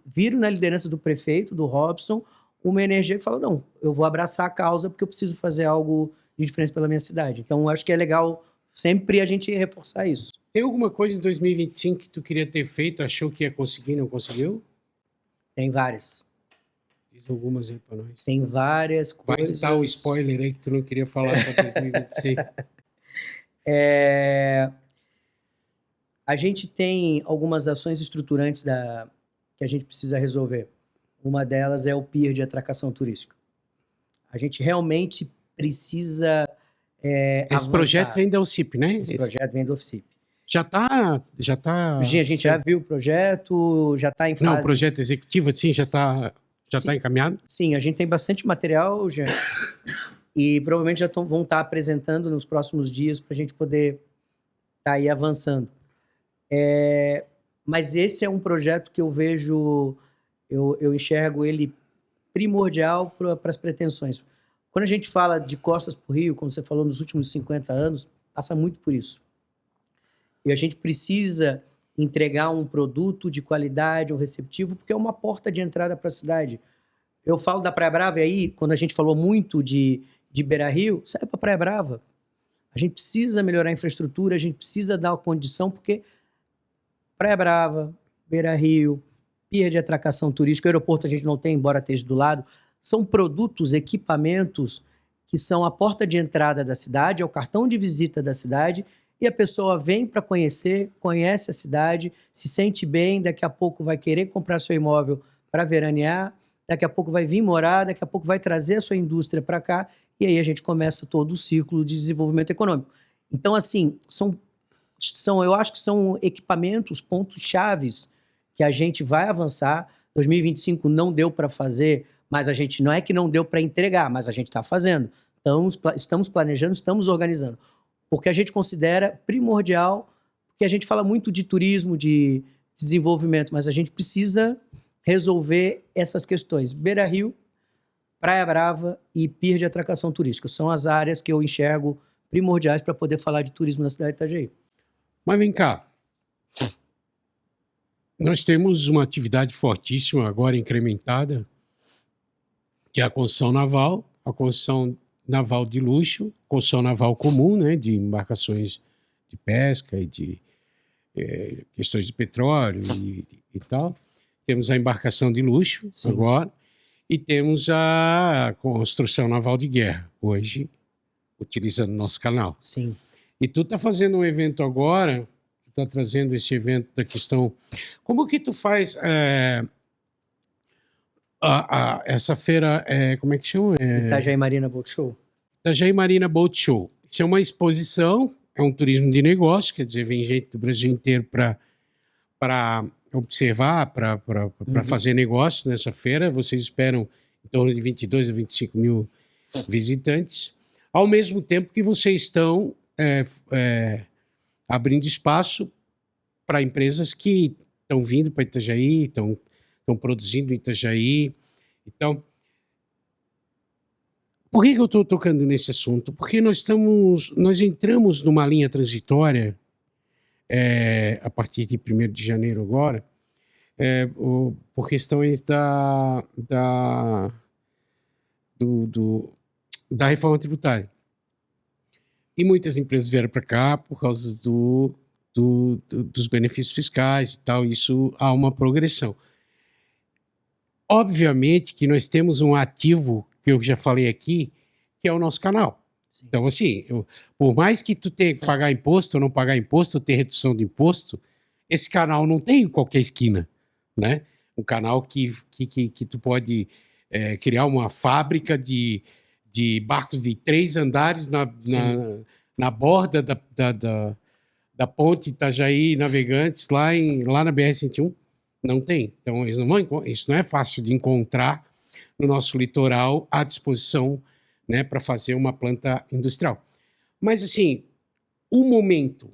viram na liderança do prefeito, do Robson, uma energia que fala: não, eu vou abraçar a causa porque eu preciso fazer algo de diferente pela minha cidade. Então, acho que é legal sempre a gente reforçar isso. Tem alguma coisa em 2025 que tu queria ter feito, achou que ia conseguir, não conseguiu? Tem várias. Diz algumas aí pra nós. Tem várias coisas. Vai dar um spoiler aí que tu não queria falar para 2026. A gente tem algumas ações estruturantes que a gente precisa resolver. Uma delas é o pier de atração turística. A gente realmente precisa Esse avançar. projeto vem da UCIP, né? Esse projeto vem do UCIP. Já tá... A gente já viu o projeto, já está em fase... Não, o projeto executivo, assim, já está encaminhado? Sim, a gente tem bastante material, Jean, e provavelmente já vão estar apresentando nos próximos dias para a gente poder estar aí avançando. Mas esse é um projeto que eu vejo, eu enxergo ele primordial para as pretensões. Quando a gente fala de costas para o Rio, como você falou, nos últimos 50 anos, passa muito por isso. E a gente precisa entregar um produto de qualidade, um receptivo, porque é uma porta de entrada para a cidade. Eu falo da Praia Brava, e aí, quando a gente falou muito de Beira-Rio, sai para Praia Brava. A gente precisa melhorar a infraestrutura, a gente precisa dar a condição, porque Praia Brava, Beira-Rio, pier de atração turística, aeroporto a gente não tem, embora esteja do lado, são produtos, equipamentos que são a porta de entrada da cidade, é o cartão de visita da cidade, e a pessoa vem para conhecer, conhece a cidade, se sente bem, daqui a pouco vai querer comprar seu imóvel para veranear, daqui a pouco vai vir morar, daqui a pouco vai trazer a sua indústria para cá, e aí a gente começa todo o ciclo de desenvolvimento econômico. Então, assim, eu acho que são equipamentos, pontos chaves que a gente vai avançar. 2025 não deu para fazer, mas a gente não é que não deu para entregar, mas a gente está fazendo. Estamos planejando, estamos organizando. Porque a gente considera primordial, porque a gente fala muito de turismo, de desenvolvimento, mas a gente precisa resolver essas questões. Beira-Rio, Praia Brava e pier de atração turística são as áreas que eu enxergo primordiais para poder falar de turismo na cidade de Itajaí. Mas vem cá, nós temos uma atividade fortíssima agora incrementada, que é a construção naval de luxo, construção naval comum, né, de embarcações de pesca e de questões de petróleo e tal. Temos a embarcação de luxo. Sim. Agora, e temos a construção naval de guerra, hoje, utilizando nosso canal. Sim. E tu está fazendo um evento agora, tu está trazendo esse evento da questão... Como que tu faz essa feira, como é que chama? Itajaí Marina Boat Show. Itajaí Marina Boat Show. Isso é uma exposição, é um turismo de negócio, quer dizer, vem gente do Brasil inteiro para observar, para fazer negócio nessa feira. Vocês esperam em torno de 22 a 25 mil visitantes, ao mesmo tempo que vocês estão abrindo espaço para empresas que estão vindo para Itajaí, estão produzindo em Itajaí. Então, por que eu estou tocando nesse assunto? Porque nós entramos numa linha transitória a partir de 1º de janeiro agora, por questões da reforma tributária. E muitas empresas vieram para cá por causa dos benefícios fiscais e tal. Isso há uma progressão. Obviamente que nós temos um ativo, que eu já falei aqui, que é o nosso canal. Sim. Então, assim, por mais que tu tenha que pagar imposto ou não pagar imposto, ou ter redução de imposto, esse canal não tem em qualquer esquina, né? um canal que tu pode criar uma fábrica de barcos de 3 andares na borda da ponte Itajaí Navegantes, lá na BR-101. Não tem. Então, isso não é fácil de encontrar no nosso litoral à disposição, né, para fazer uma planta industrial. Mas, assim, o momento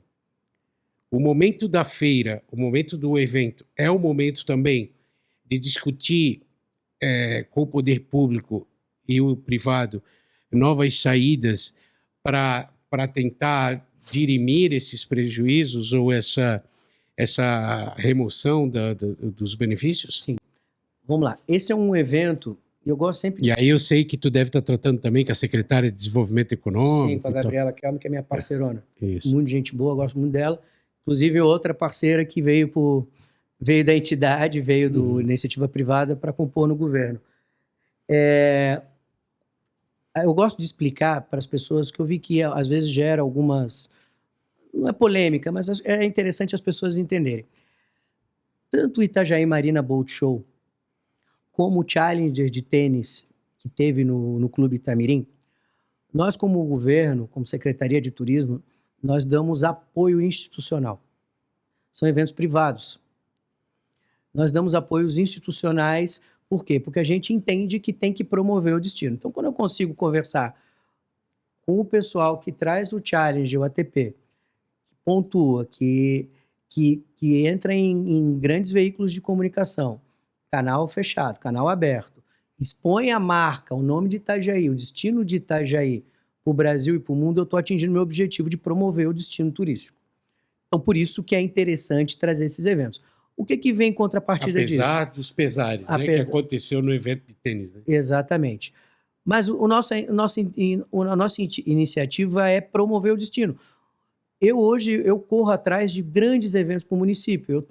da feira, o momento do evento, é o momento também de discutir com o poder público e o privado novas saídas para tentar dirimir esses prejuízos ou essa remoção dos benefícios? Sim. Vamos lá. Esse é um evento, eu gosto sempre de... E aí eu sei que tu deve estar tratando também com a secretária de Desenvolvimento Econômico. Sim, com a Gabriela Kelme, que é minha parceirona. Isso. Muito gente boa, gosto muito dela. Inclusive, outra parceira que veio da entidade, veio do iniciativa privada para compor no governo. Eu gosto de explicar para as pessoas que eu vi que às vezes gera algumas... Não é polêmica, mas é interessante as pessoas entenderem. Tanto o Itajaí Marina Boat Show, como o Challenger de tênis que teve no Clube Itamirim, nós como governo, como Secretaria de Turismo, nós damos apoio institucional. São eventos privados. Nós damos apoios institucionais, por quê? Porque a gente entende que tem que promover o destino. Então, quando eu consigo conversar com o pessoal que traz o Challenge, o ATP, que pontua, que entra em grandes veículos de comunicação, canal fechado, canal aberto, expõe a marca, o nome de Itajaí, o destino de Itajaí para o Brasil e para o mundo, eu estou atingindo meu objetivo de promover o destino turístico. Então, por isso que é interessante trazer esses eventos. O que vem em contrapartida disso? Apesar dos pesares, né, que aconteceu no evento de tênis. Né? Exatamente. Mas a nossa iniciativa é promover o destino. Hoje eu corro atrás de grandes eventos para o município.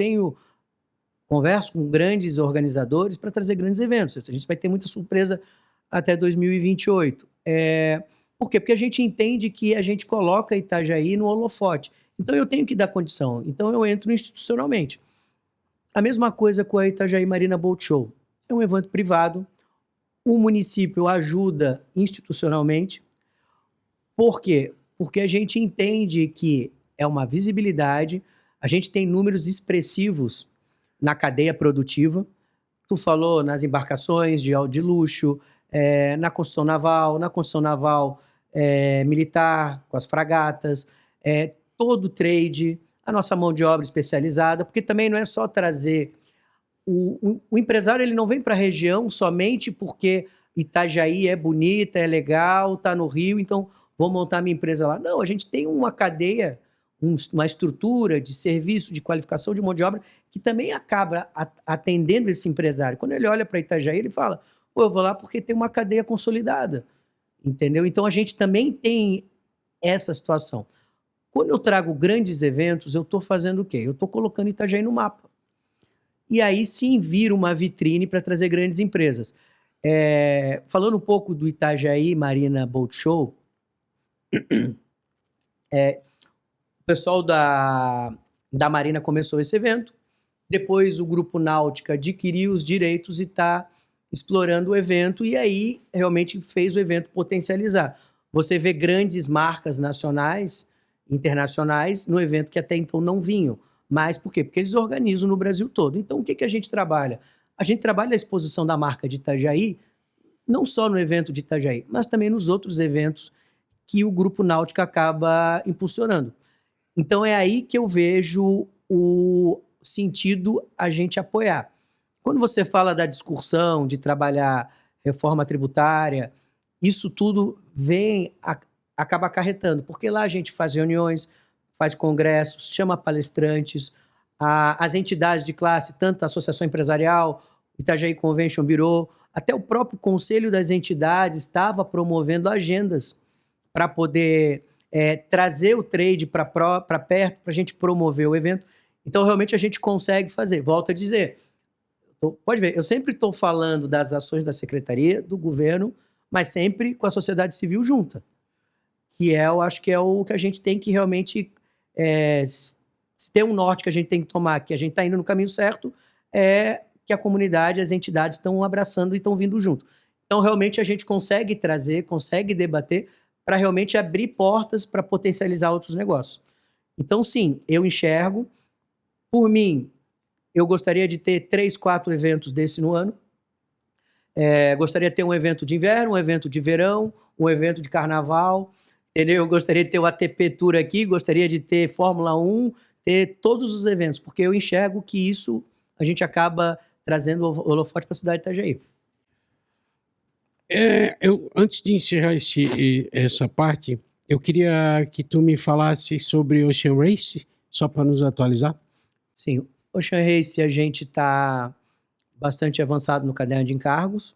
Converso com grandes organizadores para trazer grandes eventos. A gente vai ter muita surpresa até 2028. Por quê? Porque a gente entende que a gente coloca Itajaí no holofote. Então eu tenho que dar condição. Então eu entro institucionalmente. A mesma coisa com a Itajaí Marina Boat Show. É um evento privado. O município ajuda institucionalmente. Por quê? Porque a gente entende que é uma visibilidade, a gente tem números expressivos na cadeia produtiva. Tu falou nas embarcações de luxo, na construção naval militar, com as fragatas, todo o trade, a nossa mão de obra especializada, porque também não é só trazer... O empresário ele não vem para a região somente porque Itajaí é bonita, é legal, está no Rio, então vou montar minha empresa lá. Não, a gente tem uma cadeia, uma estrutura de serviço, de qualificação de mão de obra, que também acaba atendendo esse empresário. Quando ele olha para Itajaí, ele fala, pô, eu vou lá porque tem uma cadeia consolidada, entendeu? Então a gente também tem essa situação. Quando eu trago grandes eventos, eu estou fazendo o quê? Eu estou colocando Itajaí no mapa. E aí sim vira uma vitrine para trazer grandes empresas. Falando um pouco do Itajaí Marina Boat Show, o pessoal da Marina começou esse evento, depois o Grupo Náutica adquiriu os direitos e está explorando o evento, e aí realmente fez o evento potencializar. Você vê grandes marcas nacionais, internacionais, no evento que até então não vinham. Mas por quê? Porque eles organizam no Brasil todo. Então, o que a gente trabalha? A gente trabalha a exposição da marca de Itajaí, não só no evento de Itajaí, mas também nos outros eventos que o Grupo Náutica acaba impulsionando. Então, é aí que eu vejo o sentido a gente apoiar. Quando você fala da discussão, de trabalhar reforma tributária, isso tudo acaba acarretando, porque lá a gente faz reuniões, faz congressos, chama palestrantes, as entidades de classe, tanto a Associação Empresarial, Itajaí Convention Bureau, até o próprio Conselho das Entidades estava promovendo agendas para poder trazer o trade para perto, para a gente promover o evento. Então, realmente, a gente consegue fazer. Volto a dizer, pode ver, eu sempre estou falando das ações da Secretaria, do governo, mas sempre com a sociedade civil junta, que eu acho que é o que a gente tem que realmente... se tem um norte que a gente tem que tomar, que a gente está indo no caminho certo, é que a comunidade, as entidades estão abraçando e estão vindo junto. Então, realmente, a gente consegue trazer, consegue debater para realmente abrir portas para potencializar outros negócios. Então, sim, eu enxergo. Por mim, eu gostaria de ter 3, 4 eventos desse no ano. Gostaria de ter um evento de inverno, um evento de verão, um evento de carnaval, entendeu? Eu gostaria de ter o ATP Tour aqui, gostaria de ter Fórmula 1, ter todos os eventos, porque eu enxergo que isso a gente acaba trazendo o holofote para a cidade de Itajaí. Antes de encerrar essa parte, eu queria que tu me falasse sobre Ocean Race, só para nos atualizar. Sim, Ocean Race a gente está bastante avançado no caderno de encargos.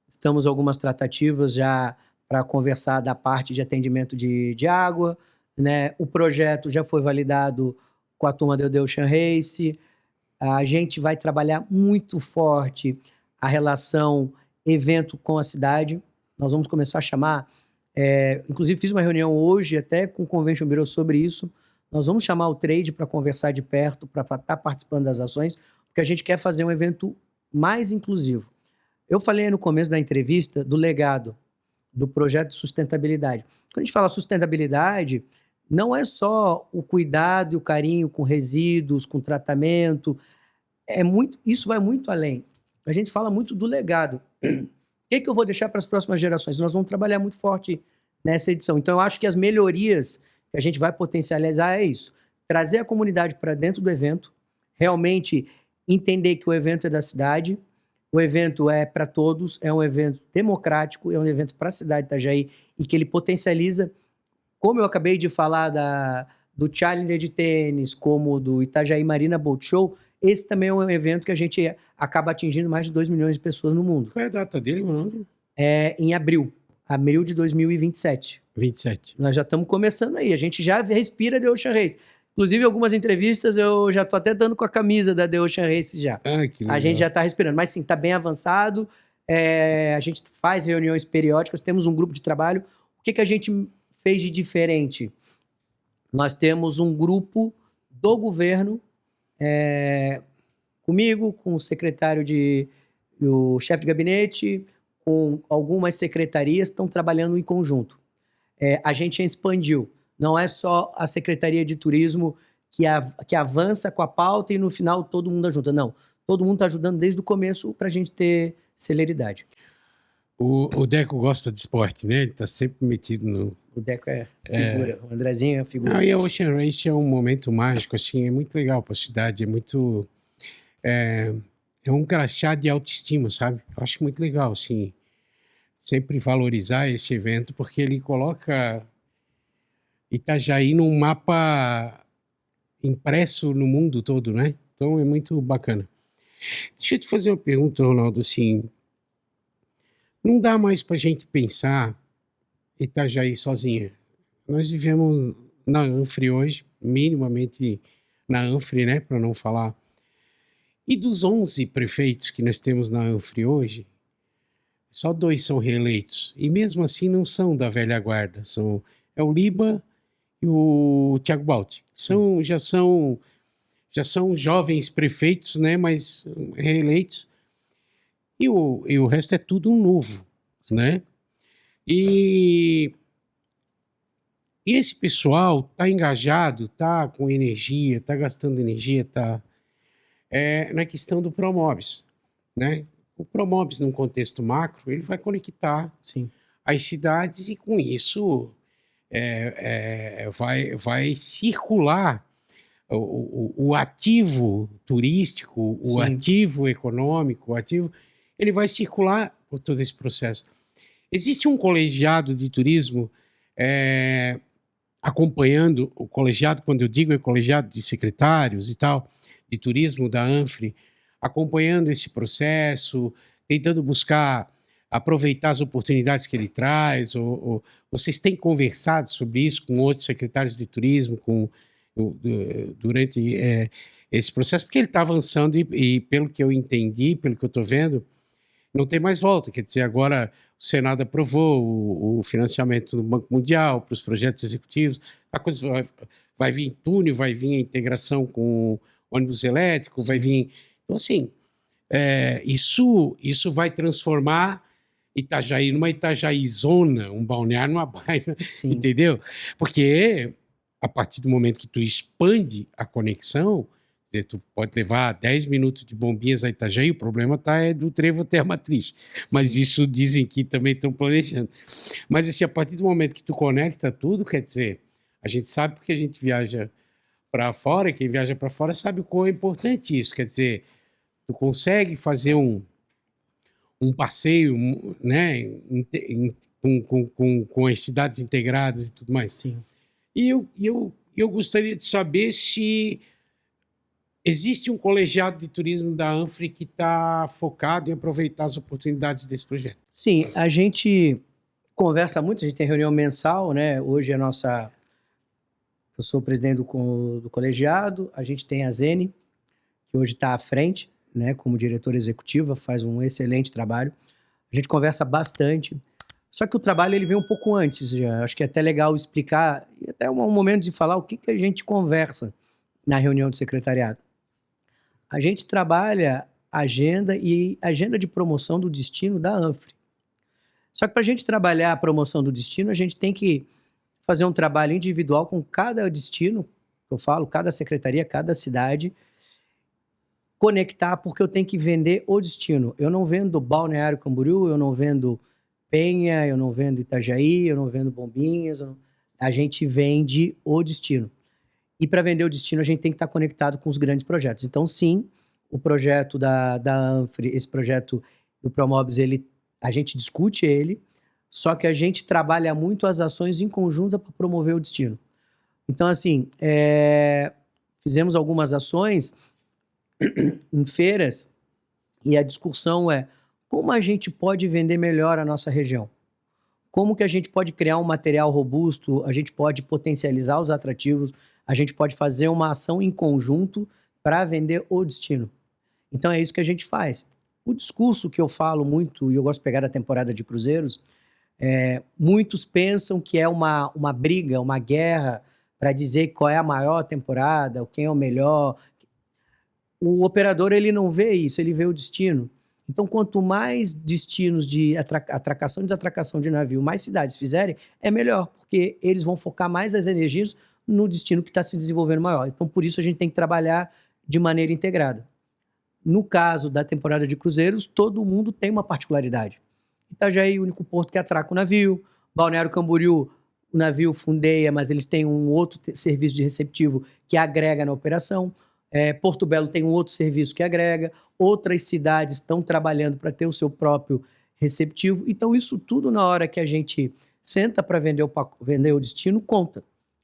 Estamos em algumas tratativas já para conversar da parte de atendimento de água, né? O projeto já foi validado com a turma do The Ocean Race. A gente vai trabalhar muito forte a relação evento com a cidade. Nós vamos começar a chamar, inclusive fiz uma reunião hoje até com o Convention Bureau sobre isso. Nós vamos chamar o trade para conversar de perto, para estar participando das ações, porque a gente quer fazer um evento mais inclusivo. Eu falei no começo da entrevista do legado, do projeto de sustentabilidade. Quando a gente fala sustentabilidade, não é só o cuidado e o carinho com resíduos, com tratamento. Isso vai muito além. A gente fala muito do legado. O que eu vou deixar para as próximas gerações? Nós vamos trabalhar muito forte nessa edição. Então, eu acho que as melhorias que a gente vai potencializar é isso. Trazer a comunidade para dentro do evento, realmente entender que o evento é da cidade, o evento é para todos, é um evento democrático, é um evento para a cidade de Itajaí e que ele potencializa, como eu acabei de falar do Challenger de tênis, como do Itajaí Marina Boat Show. Esse também é um evento que a gente acaba atingindo mais de 2 milhões de pessoas no mundo. Qual é a data dele, mano? Em abril de 2027. 27. Nós já estamos começando aí, a gente já respira The Ocean Race. Inclusive, algumas entrevistas eu já estou até dando com a camisa da The Ocean Race já. Que legal. A gente já está respirando, mas sim, está bem avançado. A gente faz reuniões periódicas, temos um grupo de trabalho. O que a gente fez de diferente? Nós temos um grupo do governo, comigo, com o secretário o chefe de gabinete, com algumas secretarias, estão trabalhando em conjunto. A gente expandiu. Não é só a Secretaria de Turismo que avança com a pauta e no final todo mundo ajuda. Não, todo mundo está ajudando desde o começo para a gente ter celeridade. O Deco gosta de esporte, né? Ele está sempre metido no... O Deco é figura, o Andrezinho é figura. E a Ocean Race é um momento mágico, assim, é muito legal para a cidade, é muito... É um crachá de autoestima, sabe? Eu acho muito legal, assim, sempre valorizar esse evento, porque ele coloca Itajaí num mapa impresso no mundo todo, né? Então é muito bacana. Deixa eu te fazer uma pergunta, Ronaldo, assim, não dá mais para a gente pensar Itajaí sozinha. Nós vivemos na Anfre hoje, minimamente na Anfre, né, para não falar. E dos 11 prefeitos que nós temos na Anfre hoje, só 2 são reeleitos. E mesmo assim não são da velha guarda. É o Liba e o Thiago Baldi. Já são jovens prefeitos, né, mas reeleitos. E o resto é tudo novo, né? E esse pessoal está engajado, está com energia, está gastando energia, está na questão do Promobis, né? O Promobis, num contexto macro, ele vai conectar as cidades e com isso vai circular o ativo turístico, o ativo econômico, ele vai circular por todo esse processo. Existe um colegiado de turismo acompanhando o colegiado, quando eu digo colegiado de secretários e tal, de turismo da Anfre, acompanhando esse processo, tentando buscar aproveitar as oportunidades que ele traz, ou vocês têm conversado sobre isso com outros secretários de turismo durante esse processo, porque ele está avançando e pelo que eu entendi, pelo que eu estou vendo, não tem mais volta. Quer dizer, agora o Senado aprovou o financiamento do Banco Mundial para os projetos executivos, a coisa vai vir túnel, vai vir a integração com ônibus elétrico, vai vir Então, assim, isso vai transformar Itajaí numa Itajaí-zona, um balneário numa baia, Sim. entendeu? Porque a partir do momento que tu expande a conexão, quer dizer, tu pode levar 10 minutos de Bombinhas a Itajaí, o problema é do trevo até a matriz. Mas Sim. isso dizem que também estão planejando. Mas assim, a partir do momento que tu conecta tudo, quer dizer, a gente sabe porque a gente viaja para fora, e quem viaja para fora sabe o quão é importante isso. Quer dizer, tu consegue fazer um passeio, né, com as cidades integradas e tudo mais. Sim. E eu gostaria de saber se existe um colegiado de turismo da ANFRE que está focado em aproveitar as oportunidades desse projeto. Sim, a gente conversa muito, a gente tem reunião mensal, né? Hoje eu sou o presidente do colegiado, a gente tem a Zene, que hoje está à frente, né, como diretora executiva, faz um excelente trabalho. A gente conversa bastante. Só que o trabalho ele vem um pouco antes já. Acho que é até legal explicar, e até um momento de falar o que a gente conversa na reunião do secretariado. A gente trabalha agenda e agenda de promoção do destino da ANFRE. Só que para a gente trabalhar a promoção do destino, a gente tem que fazer um trabalho individual com cada destino, eu falo, cada secretaria, cada cidade, conectar, porque eu tenho que vender o destino. Eu não vendo Balneário Camboriú, eu não vendo Penha, eu não vendo Itajaí, eu não vendo Bombinhas, a gente vende o destino. E para vender o destino, a gente tem que estar conectado com os grandes projetos. Então, sim, o projeto da ANFRE, esse projeto do Promobis, a gente discute ele, só que a gente trabalha muito as ações em conjunto para promover o destino. Então, assim, fizemos algumas ações em feiras e a discussão é como a gente pode vender melhor a nossa região. Como que a gente pode criar um material robusto, a gente pode potencializar os atrativos, a gente pode fazer uma ação em conjunto para vender o destino. Então é isso que a gente faz. O discurso que eu falo muito, e eu gosto de pegar da temporada de cruzeiros, muitos pensam que é uma briga, uma guerra para dizer qual é a maior temporada, quem é o melhor. O operador ele não vê isso, ele vê o destino. Então, quanto mais destinos de atracação e desatracação de navio, mais cidades fizerem, é melhor, porque eles vão focar mais as energias no destino que está se desenvolvendo maior. Então, por isso, a gente tem que trabalhar de maneira integrada. No caso da temporada de cruzeiros, todo mundo tem uma particularidade. Itajaí, o único porto que atraca o navio. Balneário Camboriú, o navio fundeia, mas eles têm um outro serviço de receptivo que agrega na operação. Porto Belo tem um outro serviço que agrega. Outras cidades estão trabalhando para ter o seu próprio receptivo. Então, isso tudo, na hora que a gente senta para vender o destino, conta.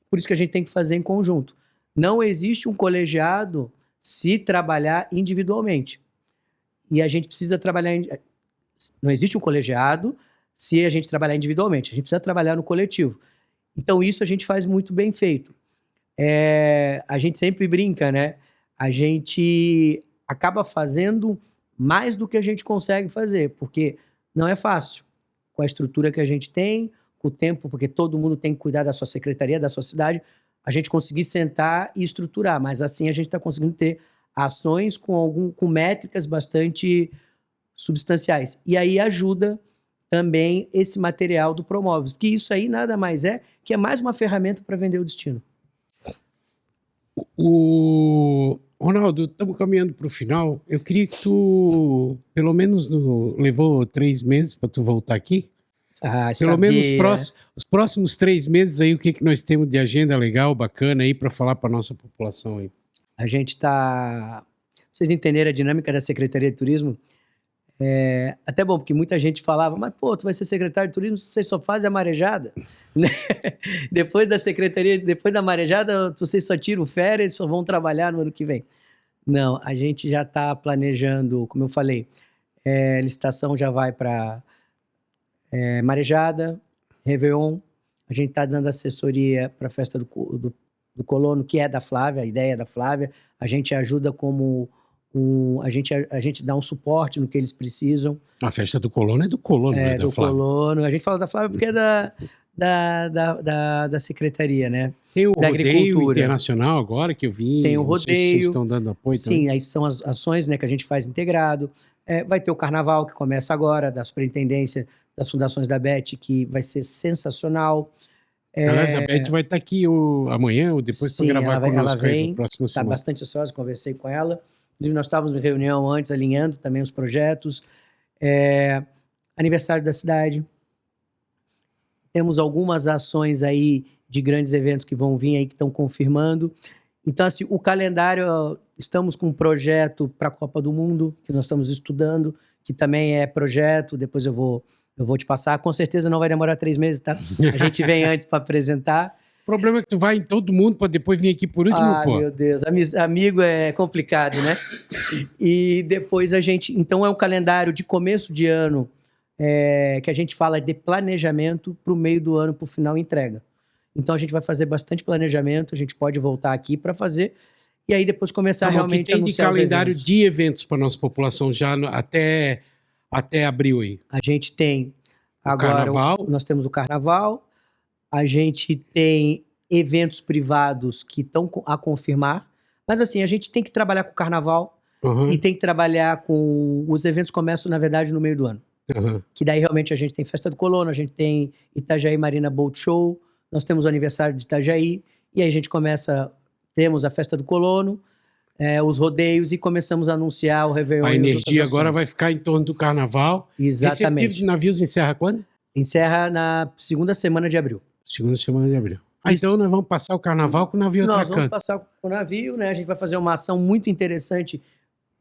Por isso que a gente tem que fazer em conjunto. Não existe um colegiado se trabalhar individualmente. E a gente precisa trabalhar... Não existe um colegiado se a gente trabalhar individualmente. A gente precisa trabalhar no coletivo. Então, isso a gente faz muito bem feito. A gente sempre brinca, né? A gente acaba fazendo mais do que a gente consegue fazer, porque não é fácil. Com a estrutura que a gente tem, com o tempo, porque todo mundo tem que cuidar da sua secretaria, da sua cidade, a gente conseguir sentar e estruturar, mas assim a gente está conseguindo ter ações com métricas bastante substanciais. E aí ajuda também esse material do Promóveis, porque isso aí nada mais que é mais uma ferramenta para vender o destino. Ronaldo, estamos caminhando para o final. Eu queria que tu, pelo menos, levou 3 meses para tu voltar aqui. Pelo menos os próximos 3 meses aí, o que nós temos de agenda legal, bacana aí para falar para nossa população aí? A gente está... Vocês entenderem a dinâmica da Secretaria de Turismo, até bom, porque muita gente falava, mas pô, tu vai ser secretário de turismo, vocês só fazem a marejada. Depois da secretaria, depois da marejada, vocês só tiram férias e só vão trabalhar no ano que vem. Não, a gente já está planejando, como eu falei, licitação já vai para marejada, Réveillon, a gente está dando assessoria para a festa do Colono, que é da Flávia, a ideia é da Flávia, a gente ajuda como a gente dá um suporte no que eles precisam. A festa do colono é do colono, né? Do colono. A gente fala da Flávia porque é da Secretaria, né? Tem o da rodeio Agricultura. internacional agora que eu vi. Tem o Não sei se vocês rodeio. estão dando apoio Sim, também. aí são as ações, né, que a gente faz integrado. Vai ter o carnaval que começa agora, da Superintendência das Fundações da BET, que vai ser sensacional. Aliás, a Beth vai estar aqui amanhã ou depois para Sim, gravar ela conosco aí vem, na próxima está semana. bastante ansiosa, conversei com ela. Inclusive, nós estávamos em reunião antes, alinhando também os projetos. Aniversário da cidade. Temos algumas ações aí de grandes eventos que vão vir aí, que estão confirmando. Então, assim, o calendário, estamos com um projeto para a Copa do Mundo, que nós estamos estudando, que também é projeto, depois eu vou te passar. Com certeza não vai demorar 3 meses, tá? A gente vem antes para apresentar. O problema é que tu vai em todo mundo para depois vir aqui por último, pô. Meu Deus, amigo é complicado, né? E depois a gente... Então, é um calendário de começo de ano, que a gente fala de planejamento para o meio do ano, para o final entrega. Então, a gente vai fazer bastante planejamento, a gente pode voltar aqui para fazer, e aí depois começar realmente a anunciar tem de calendário os eventos. de eventos para nossa população já até abril aí? A gente tem agora... Carnaval? Nós temos o Carnaval, a gente tem eventos privados que estão a confirmar, mas assim, a gente tem que trabalhar com o Carnaval Uhum, e tem que trabalhar com... Os eventos começam, na verdade, no meio do ano. uhum. Que daí realmente a gente tem Festa do Colono, a gente tem Itajaí Marina Boat Show, nós temos o aniversário de Itajaí, e aí a gente temos a Festa do Colono, os rodeios, e começamos a anunciar o Réveillon. A e as energia outras agora ações. vai ficar em torno do carnaval. Receptivo Exatamente. de navios encerra quando? Encerra na segunda semana de abril. Segunda semana de abril. Isso. Então nós vamos passar o carnaval com o navio Nós vamos atracando. passar com o navio, né? A gente vai fazer uma ação muito interessante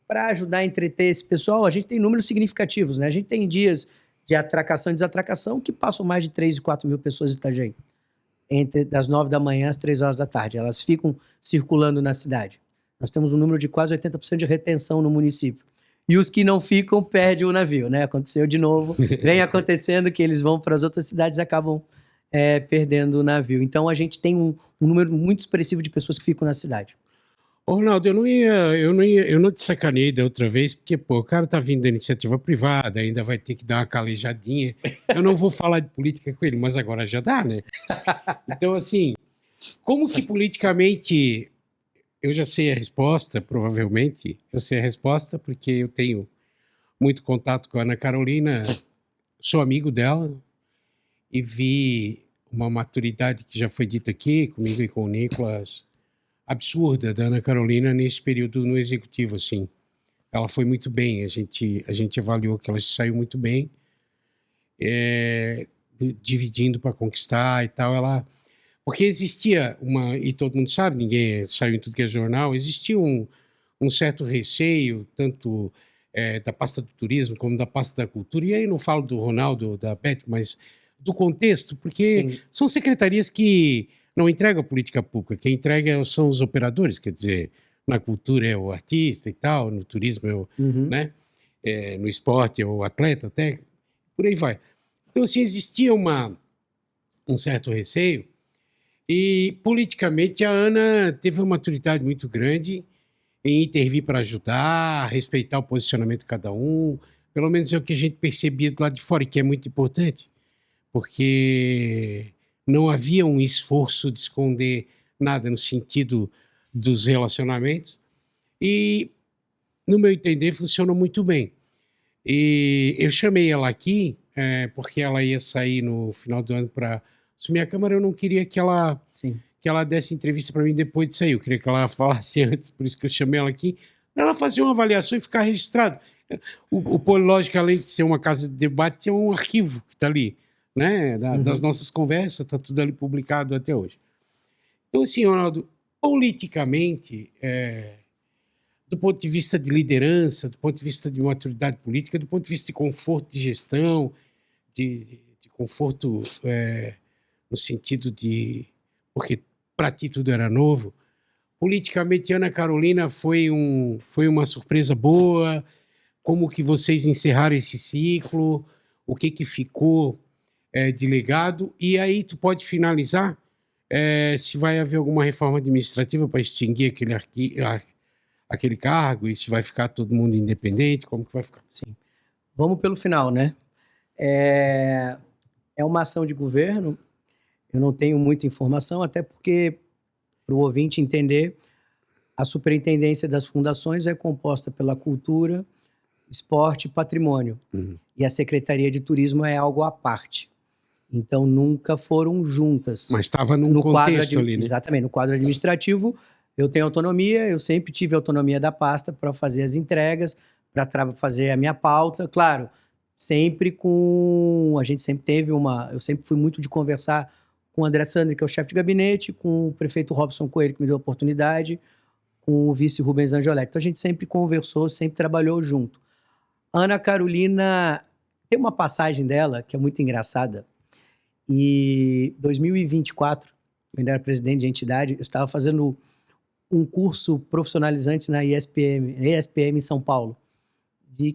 para ajudar a entreter esse pessoal. A gente tem números significativos, né? A gente tem dias de atracação e desatracação que passam mais de 3 e 4 mil pessoas em Itajaí. Das 9 da manhã às 3 horas da tarde. Elas ficam circulando na cidade. Nós temos um número de quase 80% de retenção no município. E os que não ficam, perdem o navio, né? Aconteceu de novo. Vem acontecendo que eles vão para as outras cidades e acabam perdendo o navio. Então, a gente tem um número muito expressivo de pessoas que ficam na cidade. Ô, Ronaldo, eu não te sacaneei da outra vez, porque, pô, o cara tá vindo da iniciativa privada, ainda vai ter que dar uma calejadinha. Eu não vou falar de política com ele, mas agora já dá, né? Então, assim, como que politicamente... Eu já sei a resposta, provavelmente. Eu sei a resposta porque eu tenho muito contato com a Ana Carolina, sou amigo dela e vi uma maturidade que já foi dita aqui, comigo e com o Nicolas, absurda da Ana Carolina nesse período no executivo, assim. Ela foi muito bem, a gente avaliou que ela se saiu muito bem, dividindo para conquistar e tal. Porque existia e todo mundo sabe, ninguém saiu em tudo que é jornal, existia um certo receio, tanto da pasta do turismo como da pasta da cultura, e aí não falo do Ronaldo, da Beth, mas do contexto, porque Sim. são secretarias que não entregam a política pública, quem entrega são os operadores, quer dizer, na cultura é o artista e tal, no turismo é o, né? No esporte é o atleta até, por aí vai. Então, assim, existia um certo receio, e politicamente a Ana teve uma maturidade muito grande em intervir para ajudar, respeitar o posicionamento de cada um, pelo menos é o que a gente percebia do lado de fora, e que é muito importante, porque não havia um esforço de esconder nada no sentido dos relacionamentos, e, no meu entender, funcionou muito bem. E eu chamei ela aqui, porque ela ia sair no final do ano para assumir a Câmara. Eu não queria que ela desse entrevista para mim depois de sair, eu queria que ela falasse antes, por isso que eu chamei ela aqui, para ela fazer uma avaliação e ficar registrado. O Polilógico, além de ser uma casa de debate, é um arquivo que está ali, né, das nossas conversas, está tudo ali publicado até hoje. Então, assim, Ronaldo, politicamente, do ponto de vista de liderança, do ponto de vista de maturidade política, do ponto de vista de conforto de gestão, de conforto no sentido de... Porque para ti tudo era novo. Politicamente, Ana Carolina foi uma surpresa boa. Como que vocês encerraram esse ciclo? O que ficou de legado? E aí tu pode aquele cargo e se vai ficar todo mundo independente, como que vai ficar? Sim. Vamos pelo final, né? É uma ação de governo, eu não tenho muita informação, até porque, para o ouvinte entender, a Superintendência das Fundações é composta pela Cultura, Esporte e Patrimônio. E a Secretaria de Turismo é algo à parte. Então, nunca foram juntas. Mas estava num contexto ali, né? Exatamente. No quadro administrativo, eu tenho autonomia, eu sempre tive autonomia da pasta para fazer as entregas, para fazer a minha pauta. Claro, sempre com... A gente sempre teve uma... Eu sempre fui muito de conversar com o André Sandri, que é o chefe de gabinete, com o prefeito Robson Coelho, que me deu a oportunidade, com o vice Rubens Angioletti. Então, a gente sempre conversou, sempre trabalhou junto. Ana Carolina, tem uma passagem dela que é muito engraçada. E 2024, eu ainda era presidente de entidade, eu estava fazendo um curso profissionalizante na ESPM em São Paulo,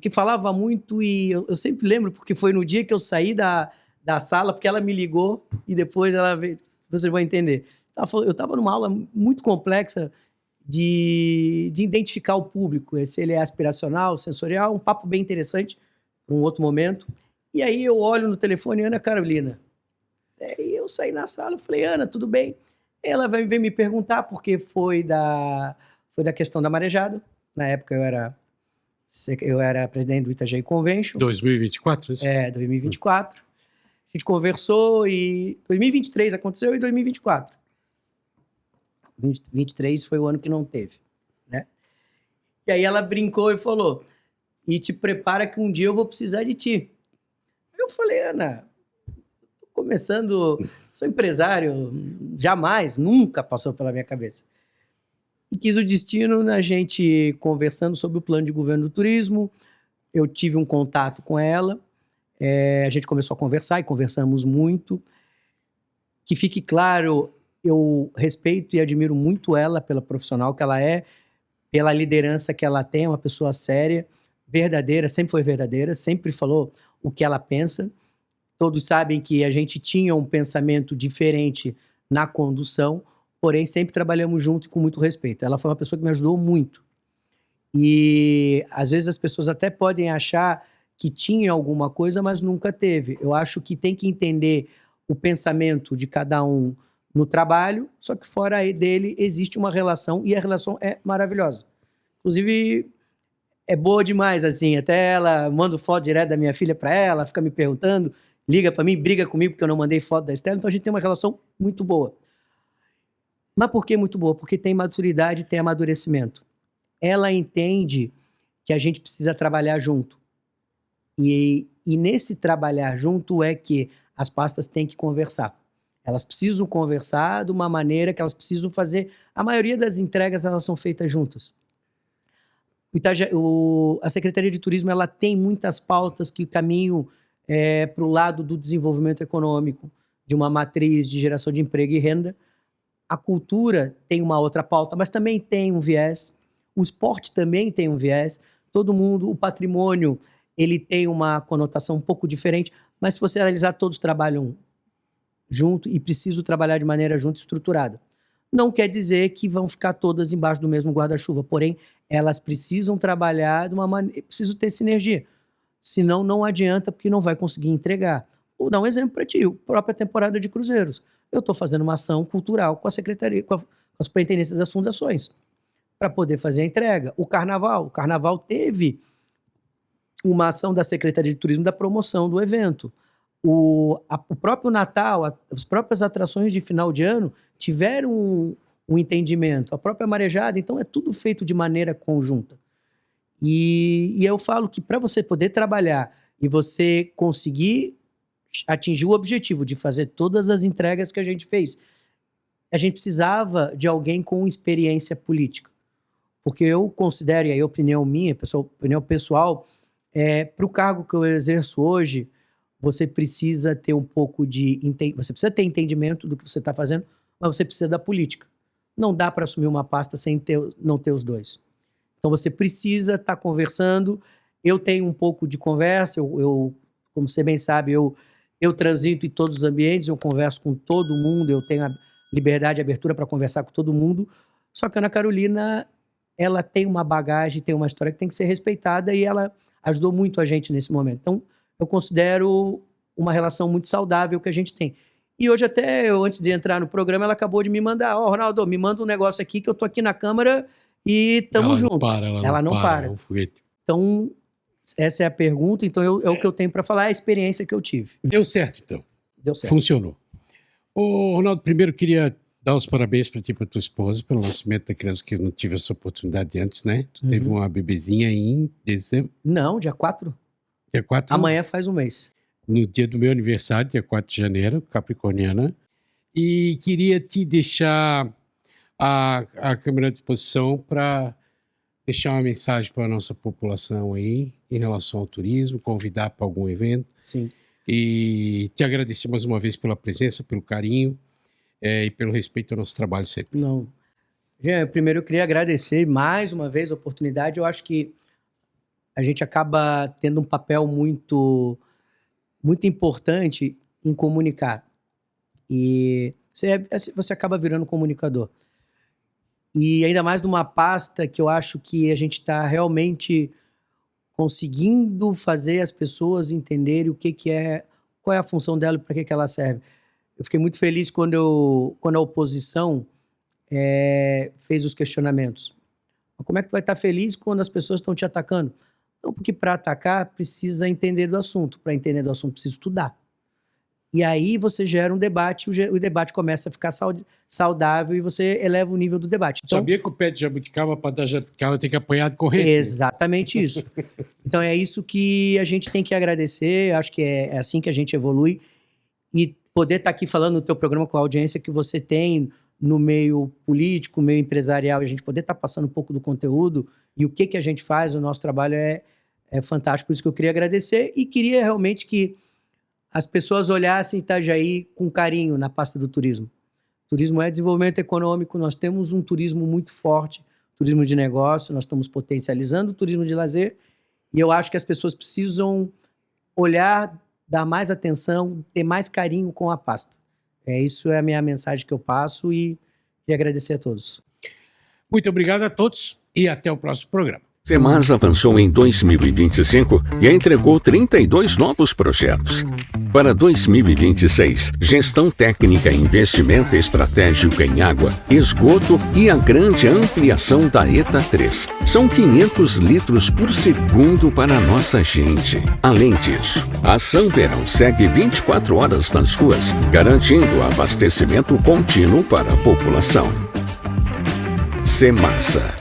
que falava muito, e eu sempre lembro, porque foi no dia que eu saí da sala, porque ela me ligou e depois ela veio, vocês vão entender. Eu estava numa aula muito complexa de identificar o público, se ele é aspiracional, sensorial, um papo bem interessante, um outro momento. E aí eu olho no telefone, Ana Carolina. E eu saí na sala, eu falei, Ana, tudo bem? Ela veio me perguntar, porque foi da questão da marejada. Na época eu era presidente do Itajaí Convention. 2024? Isso? 2024. A gente conversou e 2023 aconteceu e 2024. 2023 foi o ano que não teve, né? E aí ela brincou e falou, e te prepara que um dia eu vou precisar de ti. Eu falei, Ana, tô começando, sou empresário, jamais, nunca passou pela minha cabeça. E quis o destino na gente conversando sobre o plano de governo do turismo, eu tive um contato com ela, a gente começou a conversar e conversamos muito. Que fique claro, eu respeito e admiro muito ela pela profissional que ela é, pela liderança que ela tem, uma pessoa séria, verdadeira, sempre foi verdadeira, sempre falou o que ela pensa. Todos sabem que a gente tinha um pensamento diferente na condução, porém sempre trabalhamos junto e com muito respeito. Ela foi uma pessoa que me ajudou muito. E às vezes as pessoas até podem achar que tinha alguma coisa, mas nunca teve. Eu acho que tem que entender o pensamento de cada um no trabalho, só que fora dele existe uma relação e a relação é maravilhosa. Inclusive, é boa demais, assim, até ela, mando foto direto da minha filha para ela, fica me perguntando, liga para mim, briga comigo porque eu não mandei foto da Estela, então a gente tem uma relação muito boa. Mas por que muito boa? Porque tem maturidade, tem amadurecimento. Ela entende que a gente precisa trabalhar junto. E nesse trabalhar junto é que as pastas têm que conversar. Elas precisam conversar de uma maneira que elas precisam fazer. A maioria das entregas elas são feitas juntas. A Secretaria de Turismo ela tem muitas pautas que caminham para o lado do desenvolvimento econômico, de uma matriz de geração de emprego e renda. A cultura tem uma outra pauta, mas também tem um viés. O esporte também tem um viés. Todo mundo, o patrimônio, ele tem uma conotação um pouco diferente, mas se você analisar, todos trabalham junto e precisam trabalhar de maneira junto e estruturada. Não quer dizer que vão ficar todas embaixo do mesmo guarda-chuva, porém, elas precisam trabalhar de uma maneira, precisam ter sinergia. Senão, não adianta, porque não vai conseguir entregar. Vou dar um exemplo para ti, a própria temporada de cruzeiros. Eu estou fazendo uma ação cultural com a Secretaria, com a Superintendência das Fundações, para poder fazer a entrega. O Carnaval teve uma ação da Secretaria de Turismo da promoção do evento. O próprio Natal, as próprias atrações de final de ano tiveram um entendimento. A própria marejada, então é tudo feito de maneira conjunta. E eu falo que para você poder trabalhar e você conseguir atingir o objetivo de fazer todas as entregas que a gente fez, a gente precisava de alguém com experiência política. Porque eu considero, e aí a opinião minha, opinião pessoal, para o cargo que eu exerço hoje, você precisa ter um pouco você precisa ter entendimento do que você está fazendo, mas você precisa da política. Não dá para assumir uma pasta sem não ter os dois. Então você precisa estar conversando. Eu tenho um pouco de conversa, como você bem sabe, eu transito em todos os ambientes, eu converso com todo mundo, eu tenho a liberdade e abertura para conversar com todo mundo. Só que a Ana Carolina, ela tem uma bagagem, tem uma história que tem que ser respeitada e ela ajudou muito a gente nesse momento. Então, eu considero uma relação muito saudável que a gente tem. E hoje até, antes de entrar no programa, ela acabou de me mandar, Ronaldo, me manda um negócio aqui que eu tô aqui na Câmara e tamo junto. Ela não para. É um foguete. Então, essa é a pergunta. Então, é o que eu tenho para falar, é a experiência que eu tive. Deu certo, então. Deu certo. Funcionou. Ô, Ronaldo, primeiro queria dar os parabéns para ti e para tua esposa pelo nascimento da criança, que eu não tive essa oportunidade antes, né? Tu teve uma bebezinha em dezembro? Não, dia 4. Dia 4? Amanhã faz um mês. No dia do meu aniversário, dia 4 de janeiro, capricorniana. E queria te deixar a câmera à disposição para deixar uma mensagem para a nossa população aí em relação ao turismo, convidar para algum evento. Sim. E te agradecer mais uma vez pela presença, pelo carinho e pelo respeito ao nosso trabalho sempre. Não. Primeiro eu queria agradecer mais uma vez a oportunidade. Eu acho que a gente acaba tendo um papel muito importante em comunicar. E você acaba virando comunicador. E ainda mais numa pasta que eu acho que a gente está realmente conseguindo fazer as pessoas entenderem o que é, qual é a função dela e para que ela serve. Eu fiquei muito feliz quando a oposição fez os questionamentos. Como é que tu vai estar feliz quando as pessoas estão te atacando? Não, porque para atacar precisa entender do assunto. Para entender do assunto precisa estudar. E aí você gera um debate, o debate começa a ficar saudável e você eleva o nível do debate. Então, sabia que o pé de jabuticaba, para dar jabuticaba, tem que apanhar de corrente? Exatamente isso. Então é isso que a gente tem que agradecer, acho que é assim que a gente evolui. E poder estar aqui falando no teu programa com a audiência que você tem no meio político, meio empresarial, e a gente poder estar passando um pouco do conteúdo e o que a gente faz, o nosso trabalho é fantástico. Por isso que eu queria agradecer e queria realmente que as pessoas olhassem Itajaí com carinho na pasta do turismo. Turismo é desenvolvimento econômico, nós temos um turismo muito forte, turismo de negócio, nós estamos potencializando o turismo de lazer e eu acho que as pessoas precisam olhar, dar mais atenção, ter mais carinho com a pasta. Isso é a minha mensagem que eu passo e queria agradecer a todos. Muito obrigado a todos e até o próximo programa. FEMAS avançou em 2025 e entregou 32 novos projetos. Para 2026, gestão técnica, investimento estratégico em água, esgoto e a grande ampliação da ETA 3. São 500 litros por segundo para a nossa gente. Além disso, a Ação Verão segue 24 horas nas ruas, garantindo abastecimento contínuo para a população. Semasa.